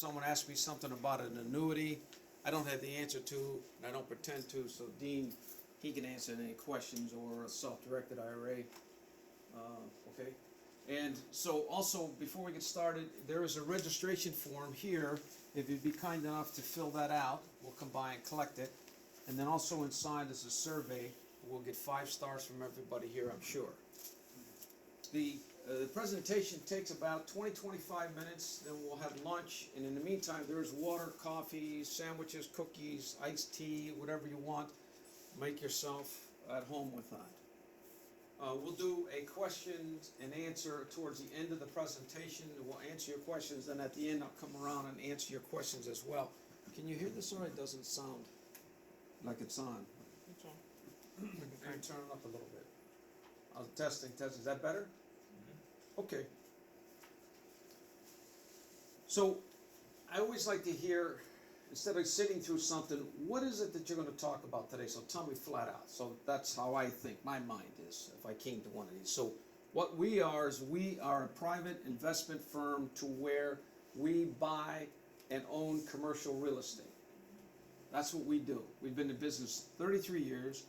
someone asked me something about an annuity. I don't have the answer to, and I don't pretend to, so Dean, he can answer any questions, or a self-directed IRA, okay? And so also, before we get started, there is a registration form here. If you'd be kind enough to fill that out, we'll come by and collect it. And then also inside is a survey. We'll get 5 stars from everybody here, I'm sure. The presentation takes about 20-25 minutes, then we'll have lunch, and in the meantime, there's water, coffee, sandwiches, cookies, iced tea, whatever you want. Make yourself at home with that. We'll do a question and answer towards the end of the presentation. We'll answer your questions, then at the end, I'll come around and answer your questions as well. Can you hear this, or it doesn't sound like it's on? Okay. Maybe turn it up a little bit. I was testing. Is that better? Okay. So, I always like to hear, instead of sitting through something, what is it that you're going to talk about today? So tell me flat out. So that's how I think my mind is if I came to one of these. So what we are is we are a private investment firm to where we buy and own commercial real estate. That's what we do. We've been in business 33 years.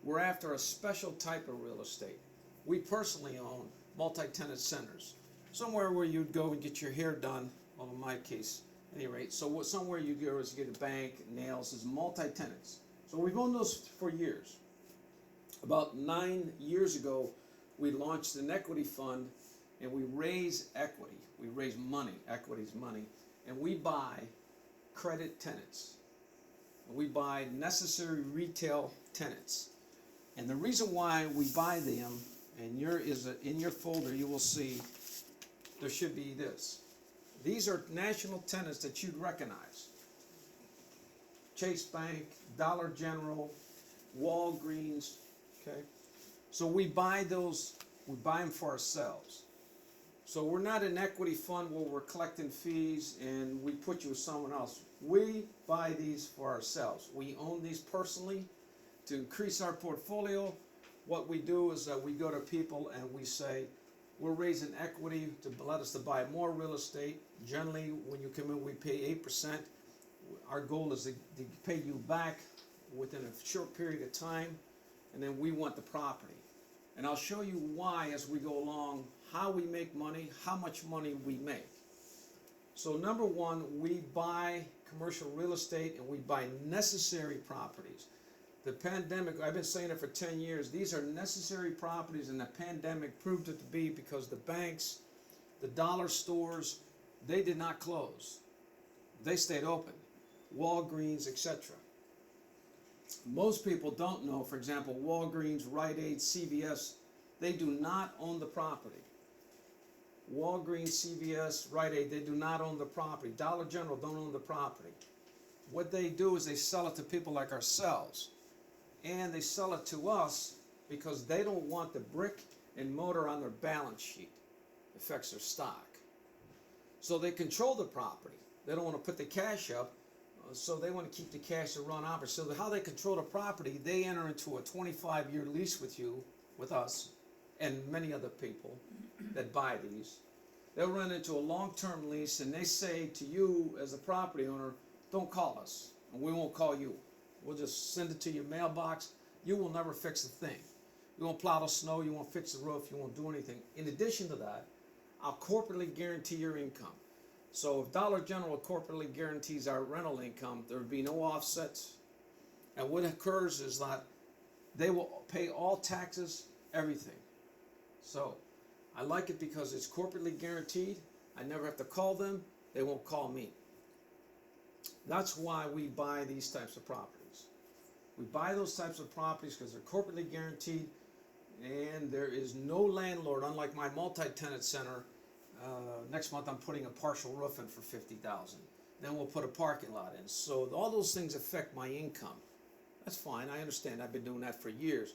We're after a special type of real estate. We personally own multi-tenant centers, somewhere where you'd go and get your hair done, well in my case, at any rate. So somewhere you go is you get a bank, nails, is multi-tenants. So we've owned those for years. About 9 years ago, we launched an equity fund, and we raise equity. We raise money, equity's money, and we buy credit tenants. We buy necessary retail tenants. And the reason why we buy them, and in your folder you will see there should be this. These are national tenants that you'd recognize. Chase Bank, Dollar General, Walgreens, okay? So we buy those, we buy them for ourselves. So we're not an equity fund where we're collecting fees and we put you with someone else. We buy these for ourselves. We own these personally to increase our portfolio. What we do is that we go to people and we say, we're raising equity to let us to buy more real estate. Generally, when you come in, we pay 8%. Our goal is to pay you back within a short period of time, and then we want the property. And I'll show you why as we go along, how we make money, how much money we make. So number one, we buy commercial real estate and we buy necessary properties. The pandemic, I've been saying it for 10 years, these are necessary properties, and the pandemic proved it to be because the banks, the dollar stores, they did not close. They stayed open. Walgreens, etc. Most people don't know, for example, Walgreens, Rite Aid, CVS, they do not own the property. Walgreens, CVS, Rite Aid, they do not own the property. Dollar General don't own the property. What they do is they sell it to people like ourselves. And they sell it to us because they don't want the brick and mortar on their balance sheet. It affects their stock. So they control the property. They don't want to put the cash up, so they want to keep the cash to run off. So how they control the property, they enter into a 25-year lease with you, with us, and many other people that buy these. They'll run into a long-term lease, and they say to you as a property owner, don't call us, and we won't call you. We'll just send it to your mailbox. You will never fix a thing. You won't plow the snow, you won't fix the roof, you won't do anything. In addition to that, I'll corporately guarantee your income. So if Dollar General corporately guarantees our rental income, there would be no offsets. And what occurs is that they will pay all taxes, everything. So I like it because it's corporately guaranteed. I never have to call them. They won't call me. That's why we buy these types of properties. We buy those types of properties because they're corporately guaranteed, and there is no landlord, unlike my multi-tenant center. Next month I'm putting a partial roof in for $50,000. Then we'll put a parking lot in. So all those things affect my income. That's fine, I understand. I've been doing that for years.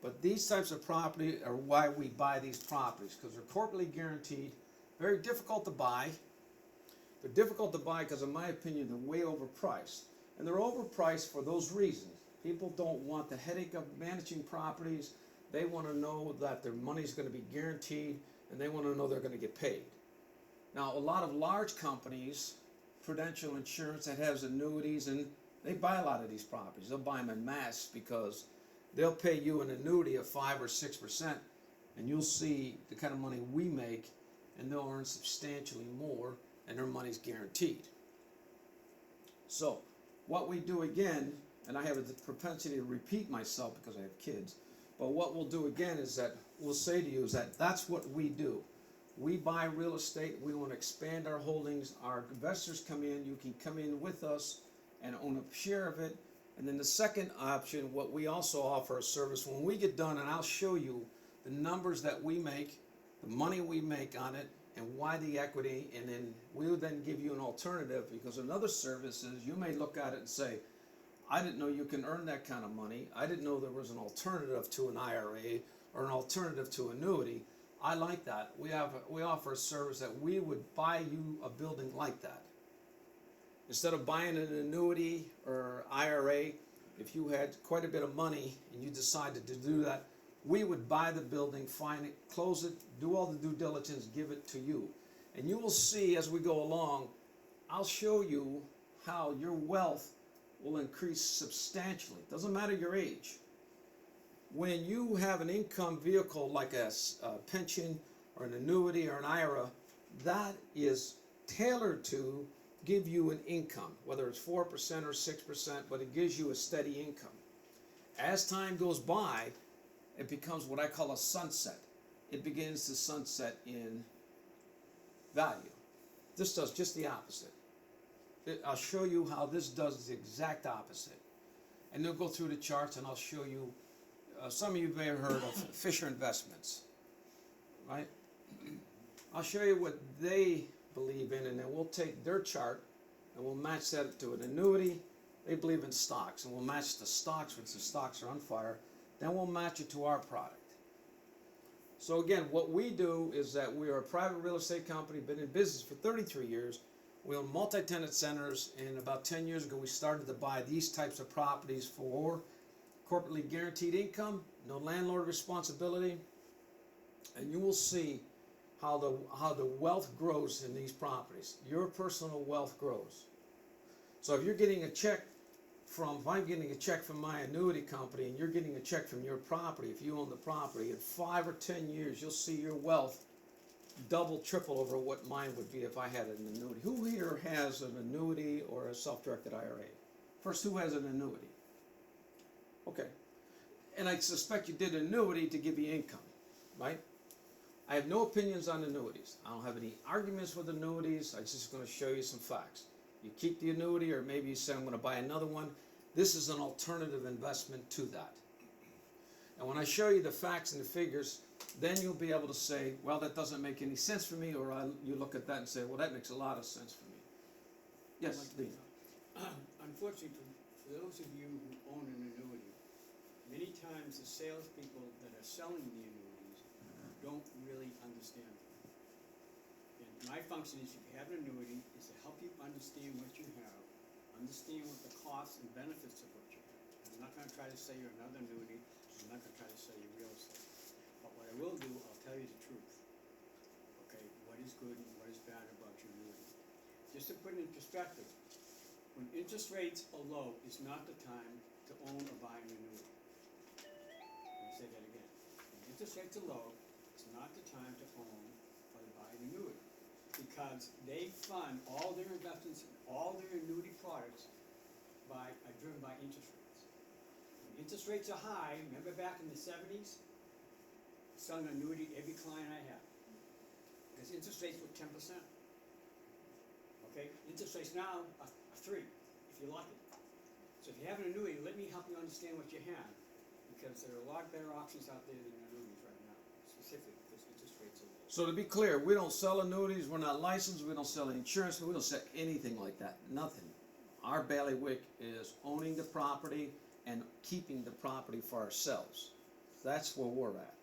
But these types of property are why we buy these properties, because they're corporately guaranteed, very difficult to buy. They're difficult to buy because, in my opinion, they're way overpriced. And they're overpriced for those reasons. People don't want the headache of managing properties. They want to know that their money is going to be guaranteed, and they want to know they're going to get paid. Now, a lot of large companies Prudential Insurance that has annuities, and they buy a lot of these properties. They'll buy them en masse because they'll pay you an annuity of 5 or 6%, and you'll see the kind of money we make, and they'll earn substantially more, and their money's guaranteed. So what we do again, and I have a propensity to repeat myself because I have kids, but what we'll do again is that we'll say to you is that that's what we do. We buy real estate. We want to expand our holdings. Our investors come in. You can come in with us and own a share of it. And then the second option, what we also offer a service when we get done, and I'll show you the numbers that we make, the money we make on it, and why the equity, and then we will then give you an alternative, because another service is you may look at it and say, I didn't know you can earn that kind of money. I didn't know there was an alternative to an IRA or an alternative to annuity. I like that. We offer a service that we would buy you a building like that. Instead of buying an annuity or IRA, if you had quite a bit of money and you decided to do that, we would buy the building, find it, close it, do all the due diligence, give it to you. And you will see as we go along, I'll show you how your wealth will increase substantially. Doesn't matter your age. When you have an income vehicle like a pension or an annuity or an IRA, that is tailored to give you an income, whether it's 4% or 6%, but it gives you a steady income. As time goes by, it becomes what I call a sunset. It begins to sunset in value. This does just the opposite. I'll show you how this does the exact opposite. And they'll go through the charts, and I'll show you, some of you may have heard of Fisher Investments, right? I'll show you what they believe in, and then we'll take their chart and we'll match that to an annuity. They believe in stocks, and we'll match the stocks, which the stocks are on fire. Then we'll match it to our product. So again, what we do is that we are a private real estate company, been in business for 33 years. We own multi-tenant centers, and about 10 years ago we started to buy these types of properties for corporately guaranteed income, no landlord responsibility, and you will see how the wealth grows in these properties. Your personal wealth grows. So if you're getting a check from, if I'm getting a check from my annuity company and you're getting a check from your property, if you own the property, in 5 or 10 years you'll see your wealth double, triple over what mine would be if I had an annuity. Who here has an annuity or a self-directed IRA? First, who has an annuity? Okay. And I suspect you did an annuity to give you income, right? I have no opinions on annuities. I don't have any arguments with annuities. I'm just going to show you some facts. You keep the annuity, or maybe you say, I'm going to buy another one. This is an alternative investment to that. And when I show you the facts and the figures, then you'll be able to say, well, that doesn't make any sense for me, or you look at that and say, well, that makes a lot of sense for me. Yes, Lee. Unfortunately, for those of you who own an annuity, many times the salespeople that are selling the annuities don't really understand them. And my function is, if you have an annuity, is to help you understand what you have, understand what the costs and benefits of what you have. I'm not going to try to sell you another annuity. I'm not going to try to sell you real estate. But what I will do, I'll tell you the truth. Okay, what is good and what is bad about your annuity. Just to put it in perspective, when interest rates are low, is not the time to own or buy an annuity. Let me say that again. When interest rates are low, it's not the time to own or to buy an annuity, because they fund all their investments, all their annuity products are driven by interest rates. When interest rates are high, remember back in the 70s, selling an annuity every client I had, because interest rates were 10%. Okay, interest rates now are 3, if you're lucky. So if you have an annuity, let me help you understand what you have, because there are a lot better options out there than annuities right now, specifically because interest rates are low. So to be clear, we don't sell annuities, we're not licensed, we don't sell insurance, we don't sell anything like that, nothing. Our bailiwick is owning the property and keeping the property for ourselves. That's where we're at.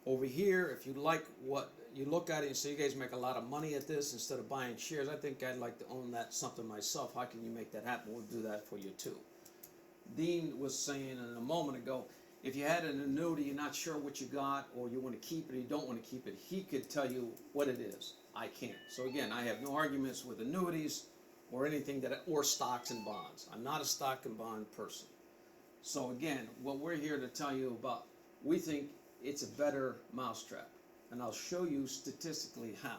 Over here, if you like what you look at it and say, you guys make a lot of money at this instead of buying shares, I think I'd like to own that something myself. How can you make that happen? We'll do that for you too. Dean was saying a moment ago, if you had an annuity, you're not sure what you got, or you want to keep it, or you don't want to keep it, he could tell you what it is. I can't. So again, I have no arguments with annuities or anything or stocks and bonds. I'm not a stock and bond person. So again, what we're here to tell you about, we think it's a better mousetrap, and I'll show you statistically how.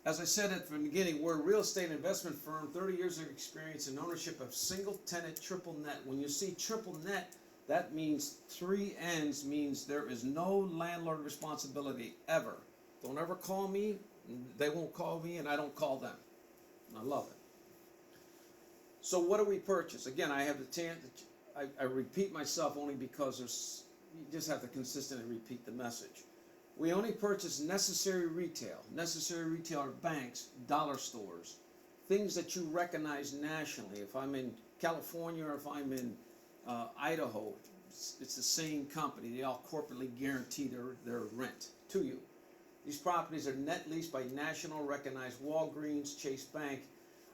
As I said at the beginning, we're a real estate investment firm, 30 years of experience in ownership of single tenant triple net. When you see triple net, that means 3 N's, means there is no landlord responsibility ever. Don't ever call me, they won't call me, and I don't call them. I love it. So what do we purchase? Again, I have the chance, I repeat myself only because you just have to consistently repeat the message. We only purchase necessary retail. Necessary retail are banks, dollar stores, things that you recognize nationally. If I'm in California or if I'm in Idaho, it's the same company. They all corporately guarantee their rent to you. These properties are net leased by national recognized Walgreens, Chase Bank,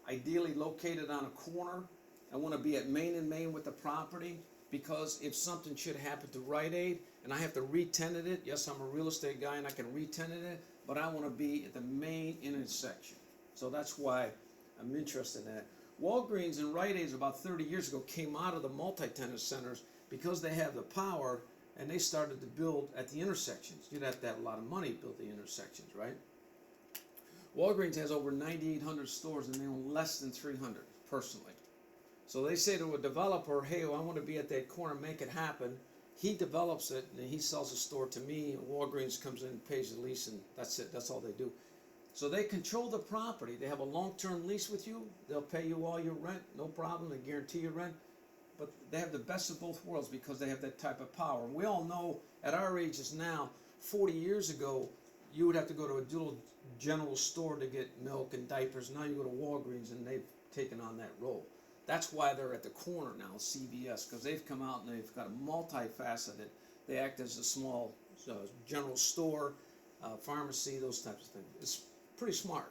ideally located on a corner. I want to be at Main and Main with the property, because if something should happen to Rite Aid and I have to re-tenant it, yes, I'm a real estate guy and I can re-tenant it, but I want to be at the main intersection. So that's why I'm interested in that. Walgreens and Rite Aid about 30 years ago came out of the multi-tenant centers because they have the power, and they started to build at the intersections. You'd have to have a lot of money to build the intersections, right? Walgreens has over 9,800 stores and they own less than 300 personally. So they say to a developer, hey, I want to be at that corner, make it happen. He develops it and he sells the store to me, and Walgreens comes in and pays the lease, and that's it. That's all they do. So they control the property. They have a long-term lease with you. They'll pay you all your rent, no problem. They guarantee your rent. But they have the best of both worlds because they have that type of power. And we all know at our ages now, 40 years ago, you would have to go to a little general store to get milk and diapers. Now you go to Walgreens and they've taken on that role. That's why they're at the corner now, CVS, because they've come out and they've got a multifaceted. They act as a small general store, pharmacy, those types of things. It's pretty smart.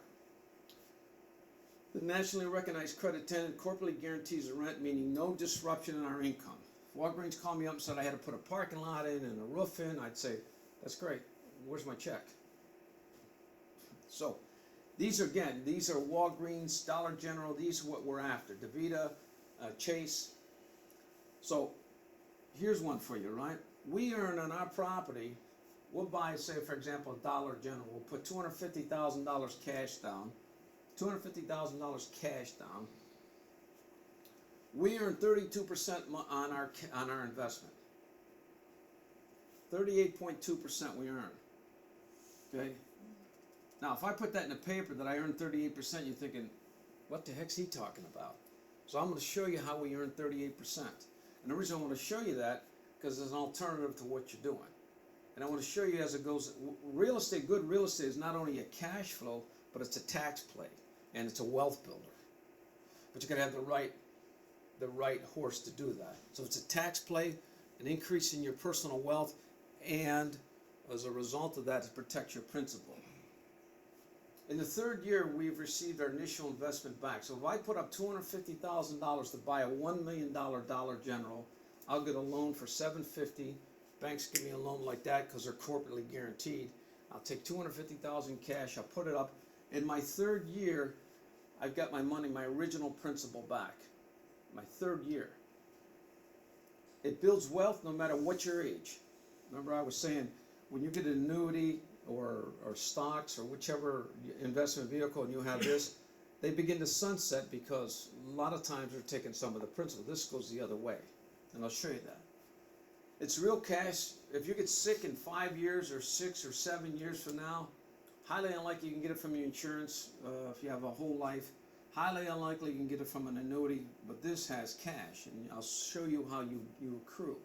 The nationally recognized credit tenant corporately guarantees the rent, meaning no disruption in our income. If Walgreens called me up and said I had to put a parking lot in and a roof in, I'd say, that's great. Where's my check? So these are Walgreens, Dollar General. These are what we're after. DaVita, Chase. So here's one for you, right? We earn on our property, we'll buy, say, for example, Dollar General. We'll put $250,000 cash down. $250,000 cash down. We earn 32% on our investment. 38.2% we earn. Okay. Now, if I put that in the paper that I earn 38%, you're thinking, what the heck's he talking about? So I'm going to show you how we earn 38%. And the reason I want to show you that, because there's an alternative to what you're doing. And I want to show you as it goes. Real estate, good real estate is not only a cash flow, but it's a tax play, and it's a wealth builder. But you got to have the right horse to do that. So it's a tax play, an increase in your personal wealth, and as a result of that, to protect your principal. In the third year, we've received our initial investment back. So if I put up $250,000 to buy a $1 million Dollar General, I'll get a loan for $750,000. Banks give me a loan like that because they're corporately guaranteed. I'll take $250,000 cash. I'll put it up. In my third year, I've got my money, my original principal back. My third year. It builds wealth no matter what your age. Remember I was saying, when you get an annuity or stocks or whichever investment vehicle and you have this, they begin to sunset because a lot of times they're taking some of the principal. This goes the other way, and I'll show you that. It's real cash. If you get sick in 5 years or 6 or 7 years from now, highly unlikely you can get it from your insurance if you have a whole life. Highly unlikely you can get it from an annuity, but this has cash, and I'll show you how you accrue.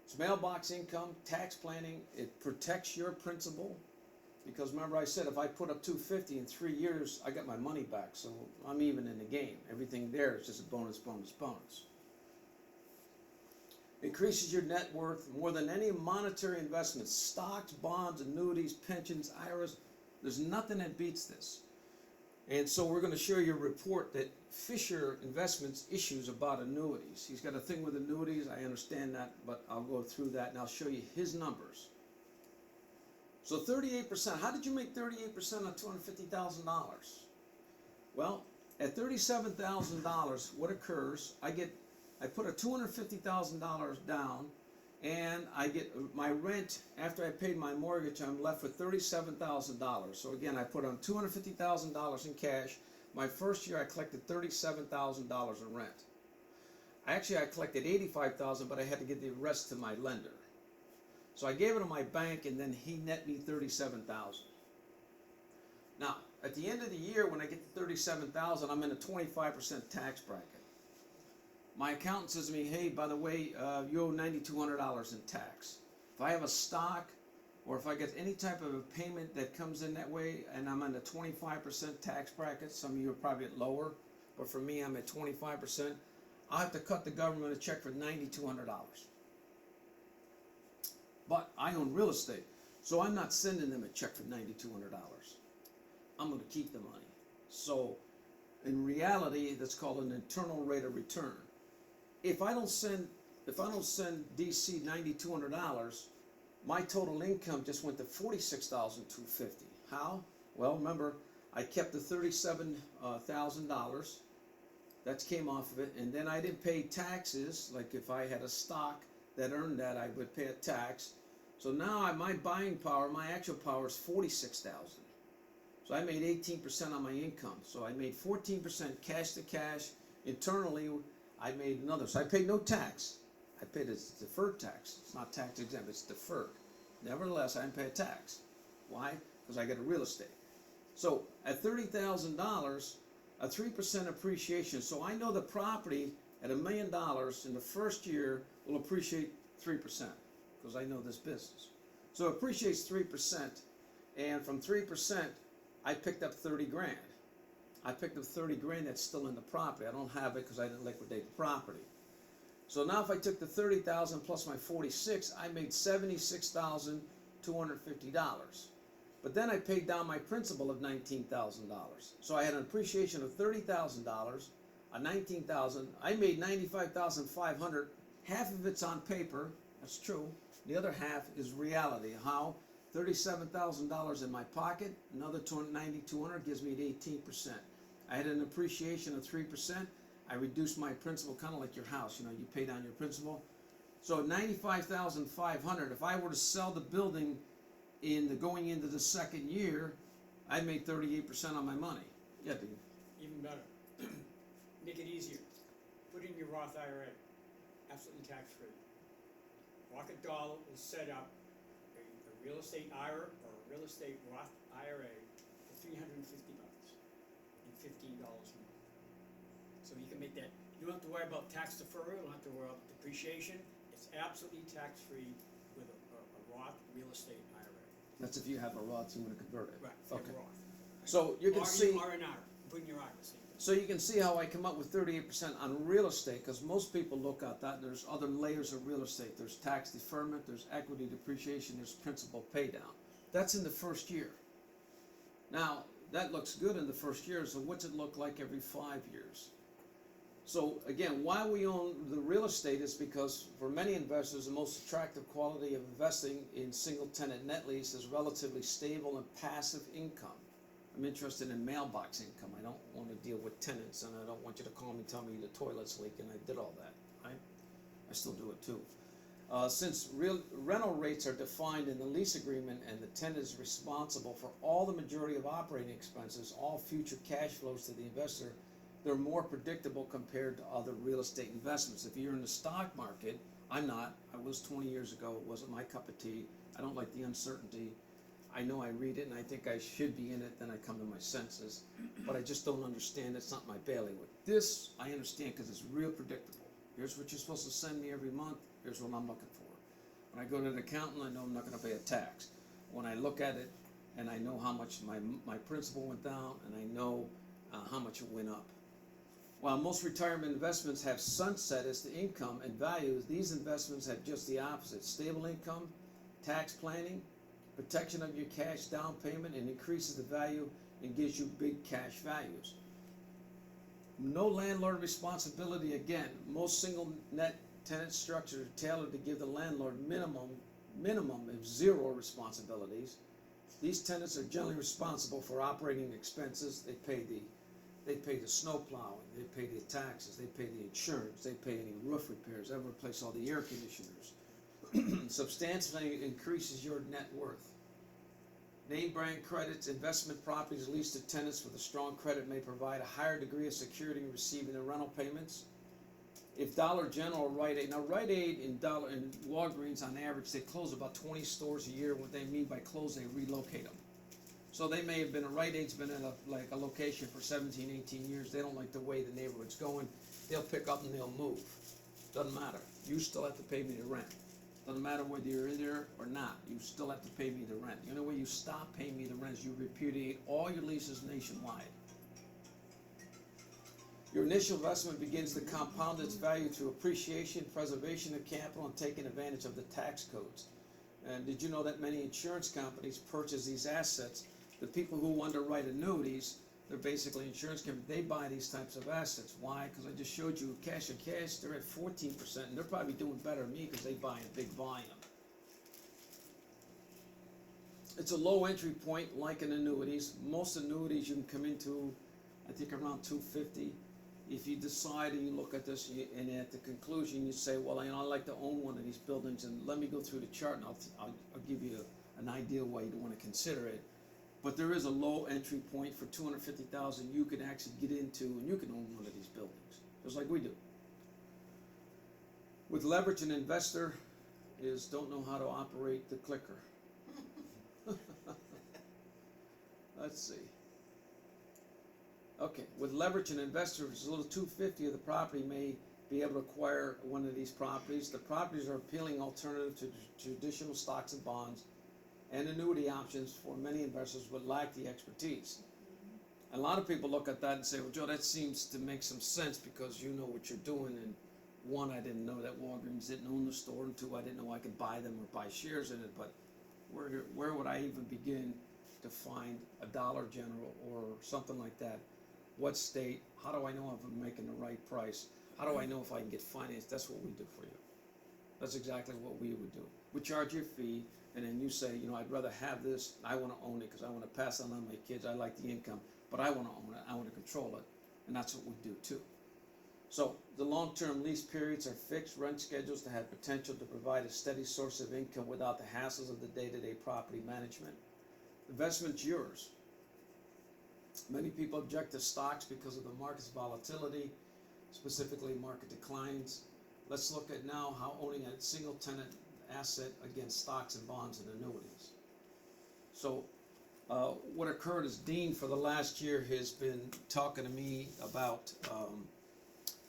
It's mailbox income, tax planning. It protects your principal, because remember I said if I put up $250 in 3 years, I got my money back, so I'm even in the game. Everything there is just a bonus, bonus, bonus. Increases your net worth more than any monetary investment. Stocks, bonds, annuities, pensions, IRAs. There's nothing that beats this. And so we're going to show you a report that Fisher Investments issues about annuities. He's got a thing with annuities. I understand that, but I'll go through that and I'll show you his numbers. So 38%. How did you make 38% on $250,000? Well, at $37,000, what occurs, I put a $250,000 down, and I get my rent, after I paid my mortgage, I'm left with $37,000. So again, I put on $250,000 in cash. My first year I collected $37,000 in rent. Actually, I collected $85,000, but I had to give the rest to my lender. So I gave it to my bank, and then he net me $37,000. Now, at the end of the year, when I get to $37,000, I'm in a 25% tax bracket. My accountant says to me, hey, by the way, you owe $9,200 in tax. If I have a stock, or if I get any type of a payment that comes in that way, and I'm in a 25% tax bracket, some of you are probably at lower, but for me, I'm at 25%, I'll have to cut the government a check for $9,200. But I own real estate, so I'm not sending them a check for $9,200. I'm going to keep the money. So, in reality, that's called an internal rate of return. If I don't send DC $9,200, my total income just went to $46,250. How? Well, remember, I kept the $37,000. That came off of it, and then I didn't pay taxes. Like if I had a stock that earned that, I would pay a tax. So now my buying power, my actual power is $46,000. So I made 18% on my income. So I made 14% cash to cash. Internally, I made another. So I paid no tax. I paid a deferred tax. It's not tax exempt, it's deferred. Nevertheless, I didn't pay a tax. Why? Because I get a real estate. So at $30,000, a 3% appreciation. So I know the property at $1 million in the first year will appreciate 3%, because I know this business. So it appreciates 3%, and from 3%, I picked up 30 grand. I picked up 30 grand that's still in the property. I don't have it because I didn't liquidate the property. So now if I took the 30,000 plus my 46, I made $76,250. But then I paid down my principal of $19,000. So I had an appreciation of $30,000, a $19,000. I made $95,500. Half of it's on paper, that's true. The other half is reality. How? $37,000 in my pocket, another $9,200 gives me 18%. I had an appreciation of 3%. I reduced my principal, kind of like your house, you know, you pay down your principal. So $95,500, if I were to sell the building going into the second year, I made 38% on my money. Yeah, dude. Even better. Make it easier. Put in your Roth IRA, absolutely tax-free. Rocket Dollar will set up a real estate IRA or a real estate Roth IRA for $350 and $15 a month. So you can make that. You don't have to worry about tax deferral. You don't have to worry about depreciation. It's absolutely tax-free with a Roth real estate IRA. That's if you have a Roth, you want to convert it. Right. Okay. Roth. So you can see. Or an IRA. Put in your IRA. So you can see how I come up with 38% on real estate, because most people look at that. There's other layers of real estate. There's tax deferment, there's equity depreciation, there's principal pay down. That's in the first year. Now, that looks good in the first year, so what's it look like every 5 years? So again, why we own the real estate is because for many investors, the most attractive quality of investing in single tenant net lease is relatively stable and passive income. I'm interested in mailbox income. I don't want to deal with tenants, and I don't want you to call me and tell me the toilet's leaking. I did all that, right? I still do it too. Since rental rates are defined in the lease agreement and the tenant is responsible for all the majority of operating expenses, all future cash flows to the investor, they're more predictable compared to other real estate investments. If you're in the stock market, I'm not. I was 20 years ago. It wasn't my cup of tea. I don't like the uncertainty. I know I read it and I think I should be in it, then I come to my senses. But I just don't understand. It's not my bailiwick. This, I understand because it's real predictable. Here's what you're supposed to send me every month. Here's what I'm looking for. When I go to an accountant, I know I'm not going to pay a tax. When I look at it and I know how much my principal went down and I know how much it went up. While most retirement investments have sunset as to income and values, these investments have just the opposite. Stable income, tax planning, protection of your cash down payment, and increases the value and gives you big cash values. No landlord responsibility again. Most single net tenant structures are tailored to give the landlord minimum of zero responsibilities. These tenants are generally responsible for operating expenses. They pay the They pay the snow plowing, they pay the taxes, they pay the insurance, they pay any roof repairs, they replace all the air conditioners. Substantially increases your net worth. Name brand credits, investment properties leased to tenants with a strong credit may provide a higher degree of security in receiving the rental payments. If Dollar General or Rite Aid, now Rite Aid and Walgreens on average, they close about 20 stores a year. What they mean by close, they relocate them. So they may have been, a Rite Aid's been in a location for 17, 18 years. They don't like the way the neighborhood's going. They'll pick up and they'll move. Doesn't matter. You still have to pay me the rent. Doesn't matter whether you're in there or not. You still have to pay me the rent. The only way you stop paying me the rent is you repudiate all your leases nationwide. Your initial investment begins to compound its value through appreciation, preservation of capital, and taking advantage of the tax codes. And did you know that many insurance companies purchase these assets? The people who underwrite annuities, they're basically insurance companies, they buy these types of assets. Why? Because I just showed you cash and cash, they're at 14%, and they're probably doing better than me because they buy in big volume. It's a low entry point like in annuities. Most annuities you can come into, I think, around 250. If you decide and you look at this and at the conclusion you say, well, I'd like to own one of these buildings, and let me go through the chart and I'll give you an idea why you'd want to consider it. But there is a low entry point for $250,000 you can actually get into, and you can own one of these buildings, just like we do. With leverage, an investor don't know how to operate the clicker. Let's see. Okay, with leverage, an investor is a little $250 of the property may be able to acquire one of these properties. The properties are appealing alternative to traditional stocks and bonds and annuity options for many investors but lack the expertise. A lot of people look at that and say, well, Joe, that seems to make some sense because you know what you're doing. And one, I didn't know that Walgreens didn't own the store, and two, I didn't know I could buy them or buy shares in it. But where would I even begin to find a Dollar General or something like that? What state? How do I know if I'm making the right price? How do I know if I can get financed? That's what we do for you. That's exactly what we would do. We charge you a fee, and then you say, you know, I'd rather have this. I want to own it because I want to pass it on to my kids. I like the income, but I want to own it. I want to control it, and that's what we do too. So the long-term lease periods are fixed rent schedules to have potential to provide a steady source of income without the hassles of the day-to-day property management. Investment's yours. Many people object to stocks because of the market's volatility, specifically market declines. Let's look at now how owning a single tenant asset against stocks and bonds and annuities. So what occurred is Dean for the last year has been talking to me about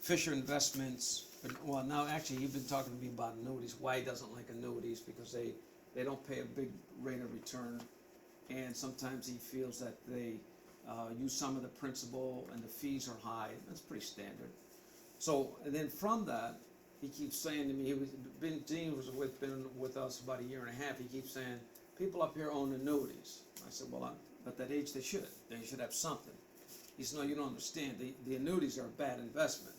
Fisher Investments. Well, now actually he's been talking to me about annuities, why he doesn't like annuities, because they don't pay a big rate of return, and sometimes he feels that they use some of the principal and the fees are high. That's pretty standard. So, and then from that, he keeps saying to me, Dean was been with us about a year and a half, he keeps saying, people up here own annuities. I said, well, at that age they should have something. He said, no, you don't understand, the annuities are a bad investment.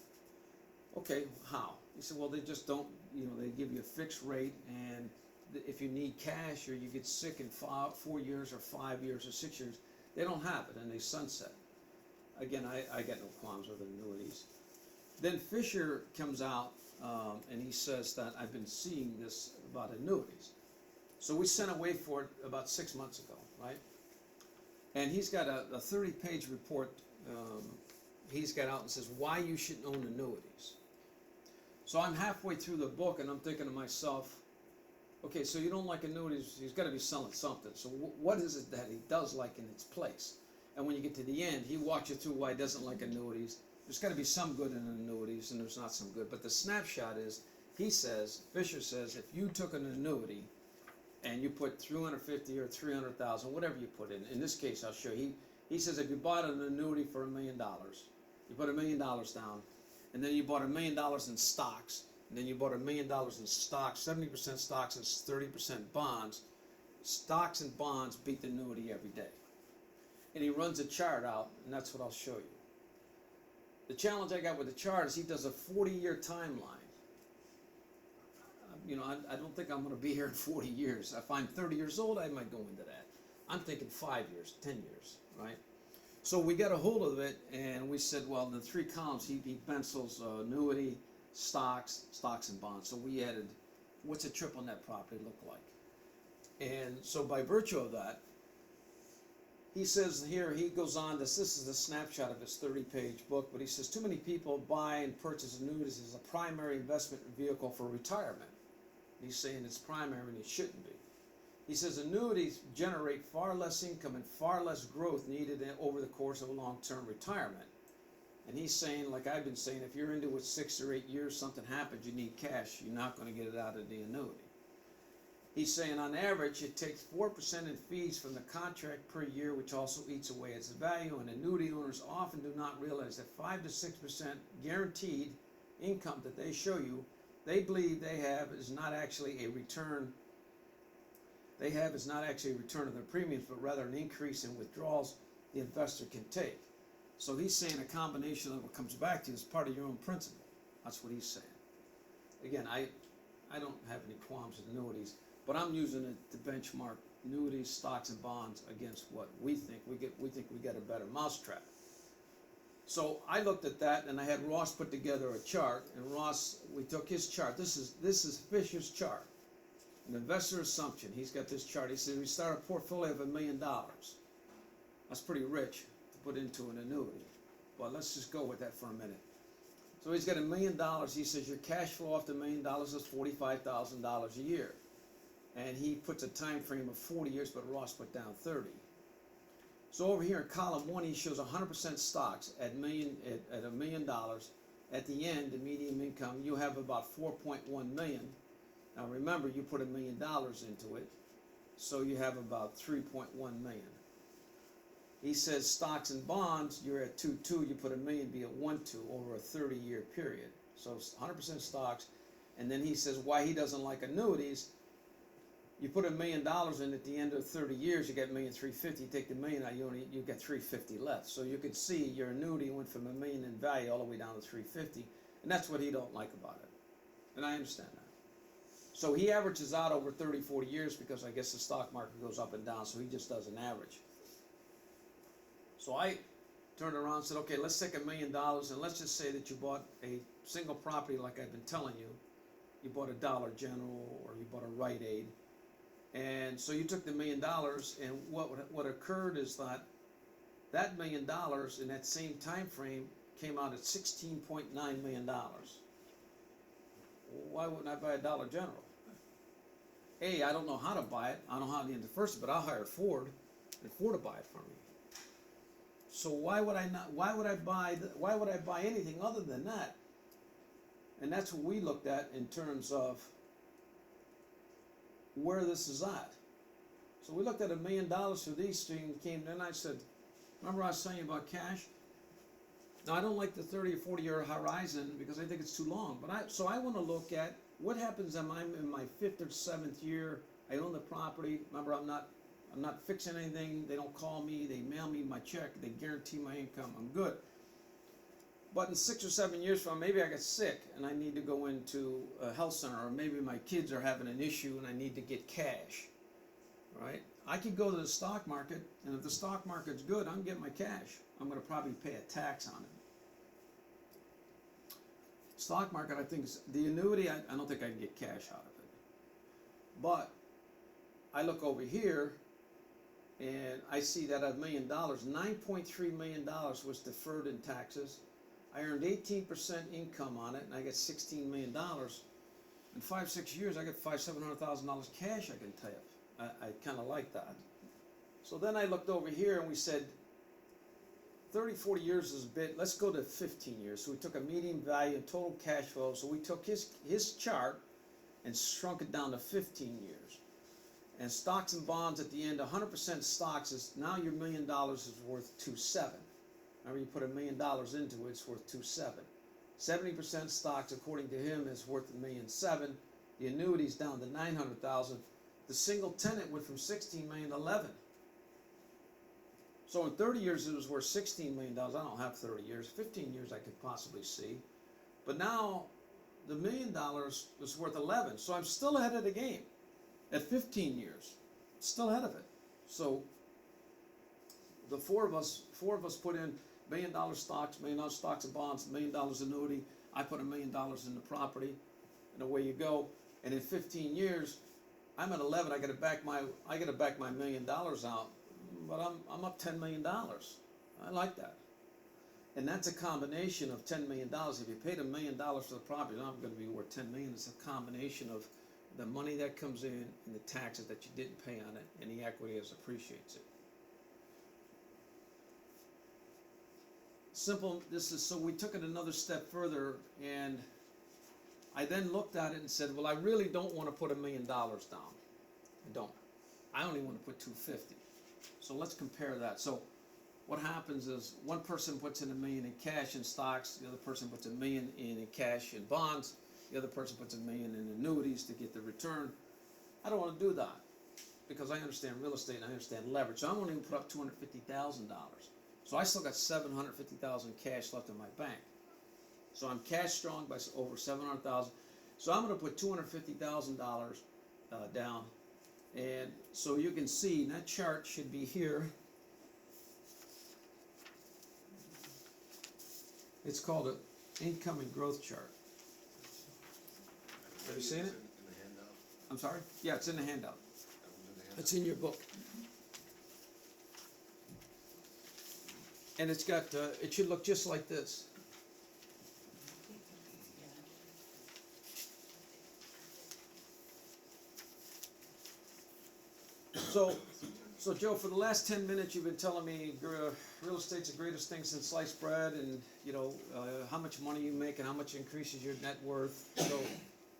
Okay, how? He said, well, they just don't, you know, they give you a fixed rate, and if you need cash or you get sick in 4 years or 5 years or 6 years, they don't have it and they sunset. Again, I got no qualms with annuities. Then Fisher comes out and he says that I've been seeing this about annuities. So we sent away for it about 6 months ago, right? And he's got a 30-page report he's got out and says why you shouldn't own annuities. So I'm halfway through the book and I'm thinking to myself, okay, so you don't like annuities, he's got to be selling something. So what is it that he does like in its place? And when you get to the end, he walks you through why he doesn't like annuities. There's got to be some good in annuities, and there's not some good. But the snapshot is, Fisher says, if you took an annuity and you put $350,000 or $300,000, whatever you put in this case, I'll show you. He says if you bought an annuity for $1 million, you put $1 million down, and then you bought $1 million in stocks, and then you bought $1 million in stocks, 70% stocks and 30% bonds. Stocks and bonds beat the annuity every day. And he runs a chart out, and that's what I'll show you. The challenge I got with the chart is he does a 40-year timeline. You know, I don't think I'm going to be here in 40 years. If I'm 30 years old, I might go into that. I'm thinking 5 years, 10 years, right? So we got a hold of it, and we said, well, the three columns, he pencils annuity, stocks and bonds. So we added, what's a triple net property look like? And so by virtue of that, he says here, he goes on, this is a snapshot of his 30-page book, but he says, too many people buy and purchase annuities as a primary investment vehicle for retirement. He's saying it's primary and it shouldn't be. He says annuities generate far less income and far less growth needed over the course of a long-term retirement. And he's saying, like I've been saying, if you're into it 6 or 8 years, something happens, you need cash, you're not going to get it out of the annuity. He's saying on average it takes 4% in fees from the contract per year, which also eats away its value, and annuity owners often do not realize that 5 to 6% guaranteed income that they show you, they believe they have is not actually a return. They have is not actually a return of their premiums, but rather an increase in withdrawals the investor can take. So he's saying a combination of what comes back to you is part of your own principle. That's what he's saying. Again, I don't have any qualms with annuities, but I'm using it to benchmark annuities, stocks, and bonds against what we think. We think we get a better mousetrap. So I looked at that, and I had Ross put together a chart, and Ross, we took his chart. This is Fisher's chart, an investor assumption. He's got this chart. He said we start a portfolio of $1 million. That's pretty rich to put into an annuity, but let's just go with that for a minute. So he's got $1 million. He says your cash flow off the $1 million is $45,000 a year. And he puts a time frame of 40 years, but Ross put down 30. So over here in column 1, he shows 100% stocks at $1 million. At the end, the median income, you have about 4.1 million. Now remember, you put $1 million into it, so you have about 3.1 million. He says stocks and bonds, you're at 2.2, you put $1 million, be at 1.2 over a 30-year period. So 100% stocks, and then he says why he doesn't like annuities. You put $1 million in at the end of 30 years, you get $1,350,000. You take the million out, you get $350,000 left. So you can see your annuity went from $1 million in value all the way down to $350,000, and that's what he don't like about it. And I understand that. So he averages out over 30, 40 years because I guess the stock market goes up and down, so he just does an average. So I turned around and said, okay, let's take $1 million and let's just say that you bought a single property like I've been telling you. You bought a Dollar General or you bought a Rite Aid. And so you took the $1 million, and what occurred is that $1 million in that same time frame came out at $16.9 million. Why wouldn't I buy a Dollar General? A, I don't know how to buy it. I don't know how to get into the first, but I'll hire Ford, and Ford will buy it for me. So why would I buy anything other than that? And that's what we looked at in terms of where this is at. So we looked at $1 million for these things, then I said, remember I was telling you about cash? Now I don't like the 30 or 40 year horizon because I think it's too long, but I want to look at what happens when I'm in my 5th or 7th year, I own the property, remember I'm not fixing anything, they don't call me, they mail me my check, they guarantee my income, I'm good. But in 6 or 7 years from now, maybe I get sick and I need to go into a health center, or maybe my kids are having an issue and I need to get cash, right? I could go to the stock market, and if the stock market's good, I'm getting my cash. I'm going to probably pay a tax on it. Stock market, I think, the annuity, I don't think I can get cash out of it. But I look over here, and I see that $1 million, $9.3 million was deferred in taxes. I earned 18% income on it, and I get $16 million. In 5, 6 years, I get $700,000 cash I can tap. I kind of like that. So then I looked over here, and we said, 30, 40 years is a bit, let's go to 15 years. So we took a median value and total cash flow. So we took his chart and shrunk it down to 15 years. And stocks and bonds at the end, 100% stocks is, now your $1 million is worth $2.7. Remember, you put $1 million into it, it's worth $2.7. 70% stocks, according to him, is worth $1.7 million. The annuity's down to $900,000. The single tenant went from $16 million to $11 million. So in 30 years, it was worth $16 million. I don't have 30 years. 15 years I could possibly see. But now, the $1 million is worth 11. So I'm still ahead of the game at 15 years. Still ahead of it. So the four of us put in $1 million stocks, $1 million stocks and bonds, $1 million annuity. I put $1 million in the property, and away you go. And in 15 years, I'm at 11. I got to back my $1 million out, but I'm up $10 million. I like that. And that's a combination of $10 million. If you paid $1 million for the property, it's not going to be worth $10 million. It's a combination of the money that comes in and the taxes that you didn't pay on it, and the equity as appreciates it. Simple. So we took it another step further, and I then looked at it and said, well, I really don't want to put $1 million down. I don't. I only want to put $250. So let's compare that. So what happens is one person puts in $1 million in cash in stocks, the other person puts $1 million in cash in bonds, the other person puts $1 million in annuities to get the return. I don't want to do that because I understand real estate and I understand leverage. So I'm only going to put up $250,000. So I still got $750,000 cash left in my bank. So I'm cash strong by over $700,000. So I'm going to put $250,000 down, and so you can see that chart should be here. It's called an income and growth chart. Have you seen it? In the handout? I'm sorry? Yeah, it's in the handout. That was in the handout? It's in your book. And it's got, it should look just like this. So Joe, for the last 10 minutes you've been telling me real estate's the greatest thing since sliced bread, and how much money you make and how much increases your net worth. So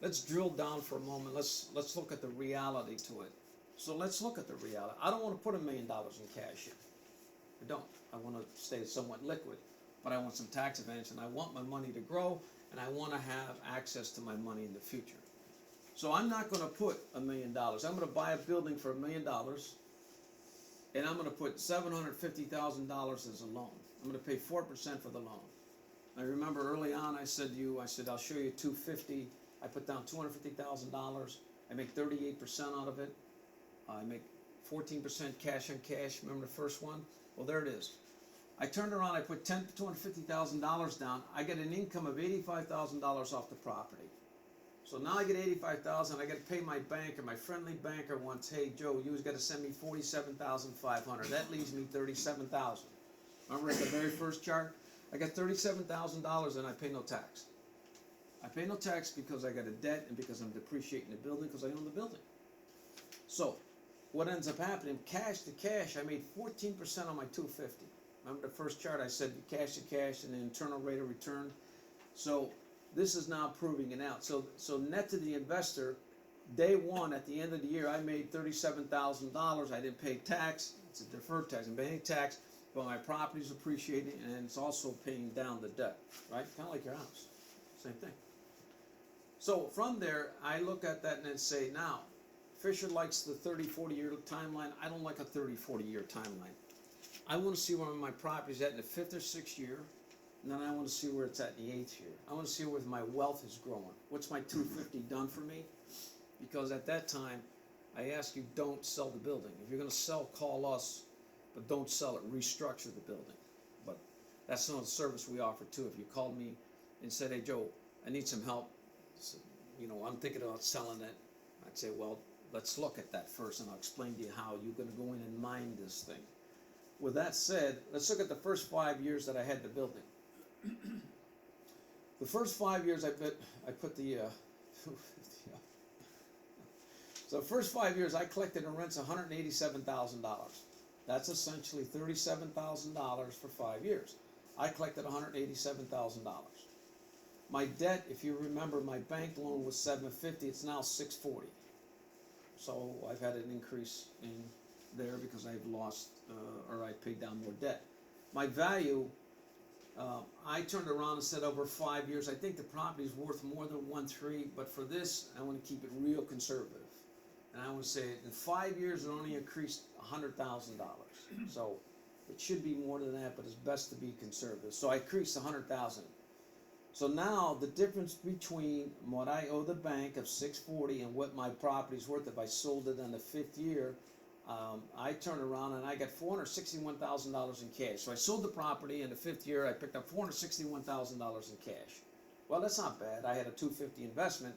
let's drill down for a moment. Let's look at the reality to it. So let's look at the reality. I don't want to put $1 million in cash in. I don't. I want to stay somewhat liquid, but I want some tax advantage, and I want my money to grow, and I want to have access to my money in the future. So I'm not going to put $1 million. I'm going to buy a building for $1 million, and I'm going to put $750,000 as a loan. I'm going to pay 4% for the loan. I remember early on I said I'll show you $250. I put down $250,000. I make 38% out of it. I make 14% cash on cash. Remember the first one? Well, there it is. I turned around, I put $250,000 down. I get an income of $85,000 off the property. So now I get $85,000. I got to pay my banker. My friendly banker wants, hey Joe, you got to send me $47,500. That leaves me $37,000. Remember at the very first chart? I got $37,000 and I pay no tax. I pay no tax because I got a debt and because I'm depreciating the building because I own the building. So what ends up happening, cash to cash, I made 14% on my $250. Remember the first chart I said cash to cash and the internal rate of return? So this is now proving it out. So net to the investor, day one at the end of the year, I made $37,000. I didn't pay tax. It's a deferred tax. I'm paying tax, but my property's appreciating and it's also paying down the debt, right? Kind of like your house. Same thing. So from there, I look at that and then say, now, Fisher likes the 30, 40-year timeline. I don't like a 30, 40-year timeline. I want to see where my property's at in the 5th or 6th year, and then I want to see where it's at in the 8th year. I want to see where my wealth is growing. What's my 250 done for me? Because at that time, I ask you, don't sell the building. If you're going to sell, call us, but don't sell it. Restructure the building. But that's another service we offer too. If you called me and said, hey Joe, I need some help. So, I'm thinking about selling it. I'd say, well, let's look at that first, and I'll explain to you how you're going to go in and mine this thing. With that said, let's look at the first 5 years that I had the building. The first 5 years I put the so the first 5 years I collected in rents $187,000. That's essentially $37,000 for 5 years. I collected $187,000. My debt, if you remember, my bank loan was $750. It's now $640. So I've had an increase in there because I've lost or I paid down more debt. My value, I turned around and said over 5 years, I think the property is worth more than 1.3, but for this, I want to keep it real conservative. And I want to say in 5 years, it only increased $100,000. So it should be more than that, but it's best to be conservative. So I increased $100,000. So now the difference between what I owe the bank of $640 and what my property's worth if I sold it in the 5th year I turned around and I got $461,000 in cash. So I sold the property in the 5th year. I picked up $461,000 in cash. Well, that's not bad. I had a $250 investment,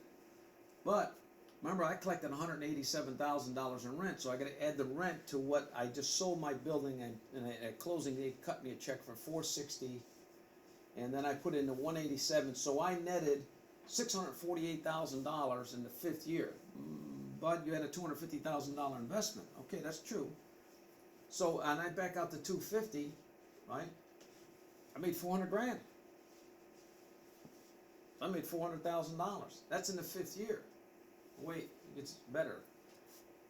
but remember I collected $187,000 in rent. So I got to add the rent to what I just sold my building, and at closing they cut me a check for $460, and then I put in the $187. So I netted $648,000 in the 5th year. But you had a $250,000 investment. Okay, that's true. So, and I back out the $250, right? I made $400,000. I made $400,000. That's in the 5th year. Wait, it gets better.